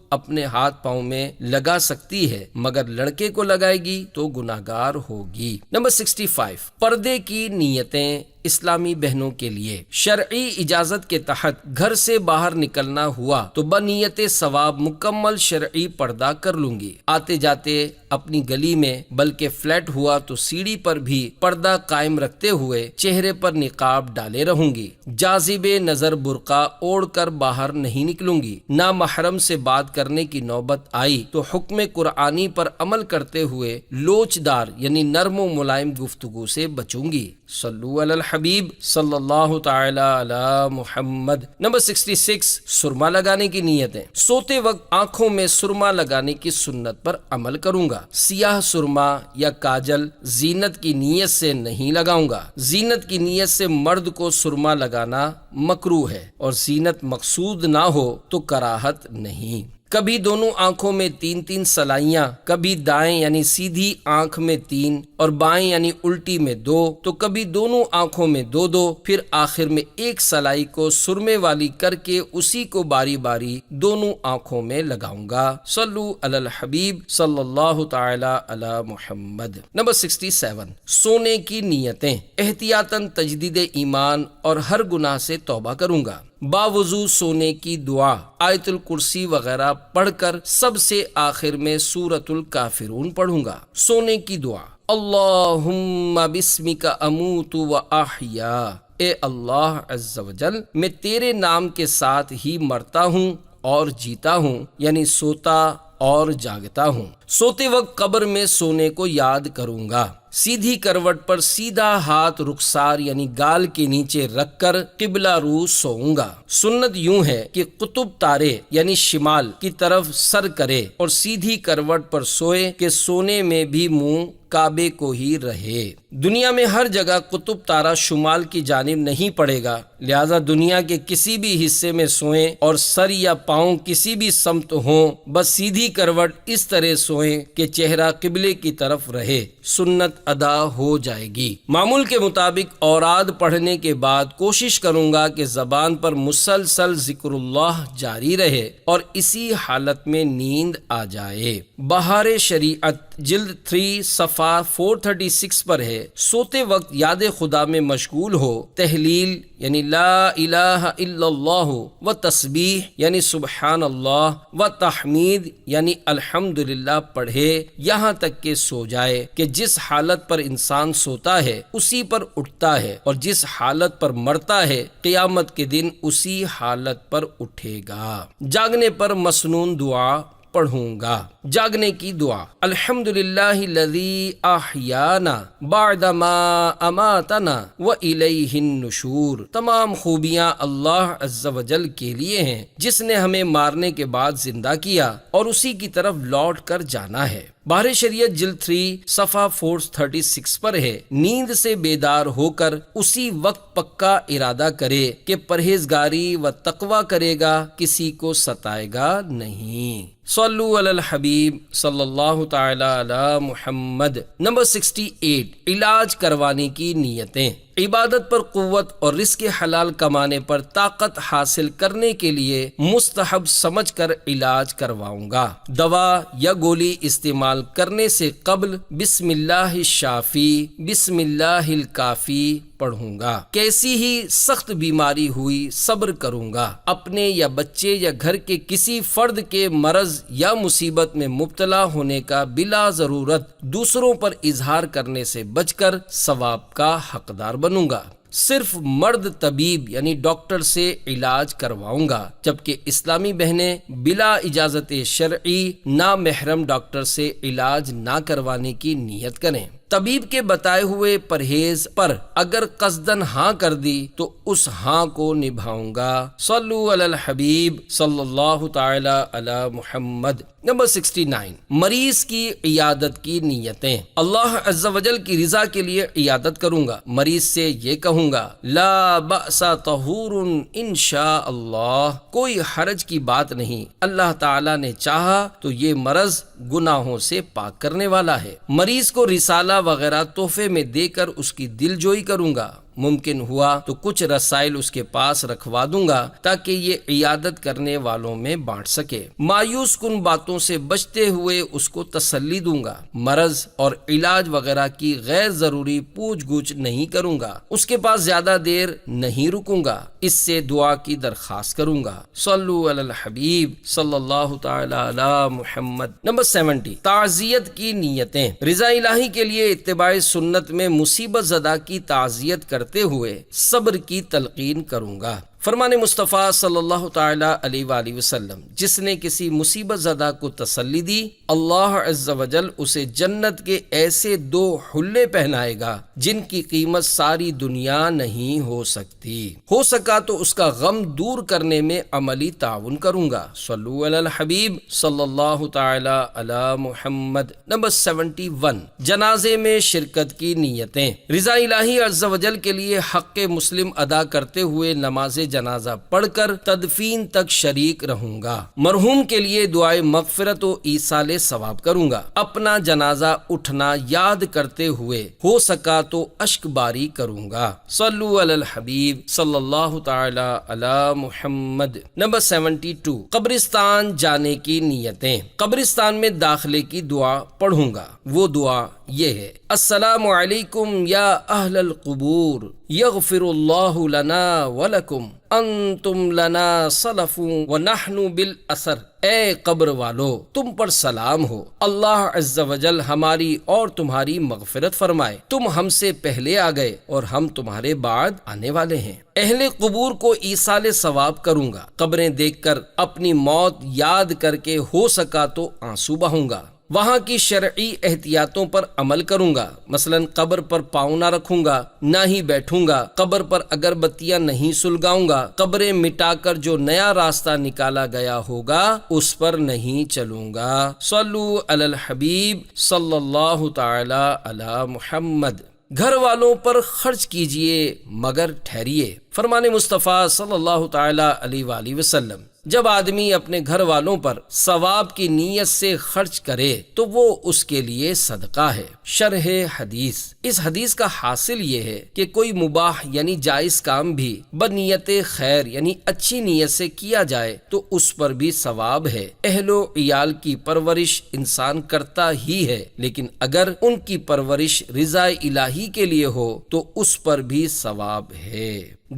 اپنے ہاتھ پاؤں میں لگا سکتی ہے، مگر لڑکے کو لگائے گی تو گناہگار ہوگی۔ نمبر 65، پردے کی نیتیں۔ اسلامی بہنوں کے لیے شرعی اجازت کے تحت گھر سے باہر نکلنا ہوا تو بنیت ثواب مکمل شرعی پردہ کر لوں گی۔ آتے جاتے اپنی گلی میں بلکہ فلیٹ ہوا تو سیڑھی پر بھی پردہ قائم رکھتے ہوئے چہرے پر نقاب ڈالے رہوں گی۔ جاذب نظر برقع اوڑھ کر باہر نہیں نکلوں گی۔ نامحرم سے بات کرنے کی نوبت آئی تو حکم قرآنی پر عمل کرتے ہوئے لوچدار یعنی نرم و ملائم گفتگو سے بچوں گی۔ صلو علی الحبیب صلی اللہ تعالی علی محمد۔ نمبر 66، سرما لگانے کی نیتیں۔ سوتے وقت آنکھوں میں سرما لگانے کی سنت پر عمل کروں گا۔ سیاہ سرما یا کاجل زینت کی نیت سے نہیں لگاؤں گا۔ زینت کی نیت سے مرد کو سرما لگانا مکروہ ہے اور زینت مقصود نہ ہو تو کراہت نہیں۔ کبھی دونوں آنکھوں میں 3 سلائیاں، کبھی دائیں یعنی سیدھی آنکھ میں 3 اور بائیں یعنی الٹی میں 2، تو کبھی دونوں آنکھوں میں 2، پھر آخر میں ایک سلائی کو سرمے والی کر کے اسی کو باری باری دونوں آنکھوں میں لگاؤں گا۔ صلو علی الحبیب صلی اللہ تعالی علی محمد۔ نمبر 67، سونے کی نیتیں۔ احتیاطاً تجدید ایمان اور ہر گناہ سے توبہ کروں گا۔ باوضو سونے کی دعا آیت الکرسی وغیرہ پڑھ کر سب سے آخر میں سورۃ الکافرون پڑھوں گا۔ سونے کی دعا، اللہم بسمک اموت و احیا، اے اللہ عز و جل میں تیرے نام کے ساتھ ہی مرتا ہوں اور جیتا ہوں، یعنی سوتا اور جاگتا ہوں۔ سوتے وقت قبر میں سونے کو یاد کروں گا۔ سیدھی کروٹ پر سیدھا ہاتھ رخسار یعنی گال کے نیچے رکھ کر قبلہ رو سوؤں گا۔ سنت یوں ہے کہ قطب تارے یعنی شمال کی طرف سر کرے اور سیدھی کروٹ پر سوئے کہ سونے میں بھی منہ کعبے کو ہی رہے۔ دنیا میں ہر جگہ قطب تارہ شمال کی جانب نہیں پڑے گا، لہذا دنیا کے کسی بھی حصے میں سوئیں اور سر یا پاؤں کسی بھی سمت ہوں، بس سیدھی کروٹ اس طرح سوئیں کہ چہرہ قبلے کی طرف رہے، سنت ادا ہو جائے گی۔ معمول کے مطابق اوراد پڑھنے کے بعد کوشش کروں گا کہ زبان پر مسلسل ذکر اللہ جاری رہے اور اسی حالت میں نیند آ جائے۔ بہار شریعت جلد 3 صفحہ 436 پر ہے، سوتے وقت یاد خدا میں مشغول ہو، تحلیل یعنی لا الہ الا اللہ و تسبیح یعنی سبحان اللہ و تحمید یعنی الحمدللہ پڑھے یہاں تک کہ سو جائے، کہ جس حالت پر انسان سوتا ہے اسی پر اٹھتا ہے اور جس حالت پر مرتا ہے قیامت کے دن اسی حالت پر اٹھے گا۔ جاگنے پر مسنون دعا پڑھوں گا۔ جاگنے کی دعا، الحمدللہ الذی احیانا بعد ما اماتنا والیہ النشور۔ تمام خوبیاں اللہ عز و جل کے لیے ہیں جس نے ہمیں مارنے کے بعد زندہ کیا اور اسی کی طرف لوٹ کر جانا ہے۔ بہار شریعت جلد 3 صفحہ 436 پر ہے، نیند سے بیدار ہو کر اسی وقت پکا ارادہ کرے کہ پرہیزگاری و تقوی کرے گا، کسی کو ستائے گا نہیں۔ صلو علی الحبیب صلی اللہ تعالی علی محمد۔ نمبر 68، علاج کروانے کی نیتیں۔ عبادت پر قوت اور رزق حلال کمانے پر طاقت حاصل کرنے کے لیے مستحب سمجھ کر علاج کرواؤں گا۔ دوا یا گولی استعمال کرنے سے قبل بسم اللہ الشافی بسم اللہ الکافی پڑھوں گا۔ کیسی ہی سخت بیماری ہوئی صبر کروں گا۔ اپنے یا بچے یا گھر کے کسی فرد کے مرض یا مصیبت میں مبتلا ہونے کا بلا ضرورت دوسروں پر اظہار کرنے سے بچ کر ثواب کا حقدار بنوں گا۔ صرف مرد طبیب یعنی ڈاکٹر سے علاج کرواؤں گا، جبکہ اسلامی بہنیں بلا اجازت شرعی نامحرم ڈاکٹر سے علاج نہ کروانے کی نیت کریں۔ طبیب کے بتائے ہوئے پرہیز پر اگر قصدن ہاں کر دی تو اس ہاں کو نبھاؤں گا۔ صلو علی الحبیب صلی اللہ تعالی علی محمد۔ نمبر 69، مریض کی عیادت کی نیتیں۔ اللہ عز و جل کی رضا کے لیے عیادت کروں گا۔ مریض سے یہ کہوں گا، لا بأس طہور انشاء اللہ، کوئی حرج کی بات نہیں، اللہ تعالی نے چاہا تو یہ مرض گناہوں سے پاک کرنے والا ہے۔ مریض کو رسالہ وغیرہ تحفے میں دے کر اس کی دل جوئی کروں گا۔ ممکن ہوا تو کچھ رسائل اس کے پاس رکھوا دوں گا تاکہ یہ عیادت کرنے والوں میں بانٹ سکے۔ مایوس کن باتوں سے بچتے ہوئے اس کو تسلی دوں گا۔ مرض اور علاج وغیرہ کی غیر ضروری پوچھ گچھ نہیں کروں گا۔ اس کے پاس زیادہ دیر نہیں رکوں گا، اس سے دعا کی درخواست کروں گا۔ صلو علی الحبیب صلی اللہ تعالی علی محمد۔ نمبر 70، تعزیت کی نیتیں۔ رضا الہی کے لیے اتباع سنت میں مصیبت زدہ کی تعزیت کرتے ہوئے صبر کی تلقین کروں گا۔ فرمان مصطفیٰ صلی اللہ تعالی علیہ وآلہ وسلم، جس نے کسی مصیبت زدہ کو تسلی دی، اللہ عز و جل اسے جنت کے ایسے 2 حلے پہنائے گا جن کی قیمت ساری دنیا نہیں ہو سکتی۔ ہو سکا تو اس کا غم دور کرنے میں عملی تعاون کروں گا۔ صلو علی الحبیب صلی اللہ تعالی علی محمد۔ نمبر 71، جنازے میں شرکت کی نیتیں۔ رضا الہی عز و جل کے لیے حق مسلم ادا کرتے ہوئے نماز جنازہ پڑھ کر تدفین تک شریک رہوں گا۔ مرحوم کے لیے دعائے مغفرت و ایصال ثواب کروں گا۔ اپنا جنازہ اٹھنا یاد کرتے ہوئے ہو سکا تو اشک باری کروں گا۔ صلو علی الحبیب صلی اللہ تعالی علی محمد۔ نمبر 72، قبرستان جانے کی نیتیں۔ قبرستان میں داخلے کی دعا پڑھوں گا۔ وہ دعا یہ ہے: السلام علیکم یا اہل القبور، یغفر اللہ لنا ولکم، انتم لنا سلف ونحن بالاثر۔ اے قبر والو، تم پر سلام ہو، اللہ عز و جل ہماری اور تمہاری مغفرت فرمائے۔ تم ہم سے پہلے آ گئے اور ہم تمہارے بعد آنے والے ہیں۔ اہل قبور کو ایصال ثواب کروں گا۔ قبریں دیکھ کر اپنی موت یاد کر کے ہو سکا تو آنسو بہوں گا۔ وہاں کی شرعی احتیاطوں پر عمل کروں گا، مثلا قبر پر پاؤں نہ رکھوں گا، نہ ہی بیٹھوں گا، قبر پر اگربتیاں نہیں سلگاؤں گا، قبریں مٹا کر جو نیا راستہ نکالا گیا ہوگا اس پر نہیں چلوں گا۔ صلو علی الحبیب صلی اللہ تعالی علی محمد۔ گھر والوں پر خرچ کیجئے مگر ٹھہریے۔ فرمان مصطفیٰ صلی اللہ تعالی علیہ وآلہ وسلم، جب آدمی اپنے گھر والوں پر ثواب کی نیت سے خرچ کرے تو وہ اس کے لیے صدقہ ہے۔ شرح حدیث۔ اس حدیث کا حاصل یہ ہے کہ کوئی مباح یعنی جائز کام بھی بنیت خیر یعنی اچھی نیت سے کیا جائے تو اس پر بھی ثواب ہے۔ اہل و عیال کی پرورش انسان کرتا ہی ہے، لیکن اگر ان کی پرورش رضا الہی کے لیے ہو تو اس پر بھی ثواب ہے۔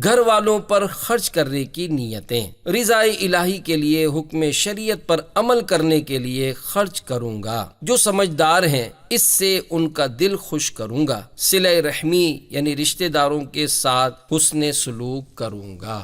گھر والوں پر خرچ کرنے کی نیتیں۔ رضا الہی کے لیے حکم شریعت پر عمل کرنے کے لیے خرچ کروں گا۔ جو سمجھدار ہیں اس سے ان کا دل خوش کروں گا۔ صلہ رحمی یعنی رشتہ داروں کے ساتھ حسن سلوک کروں گا۔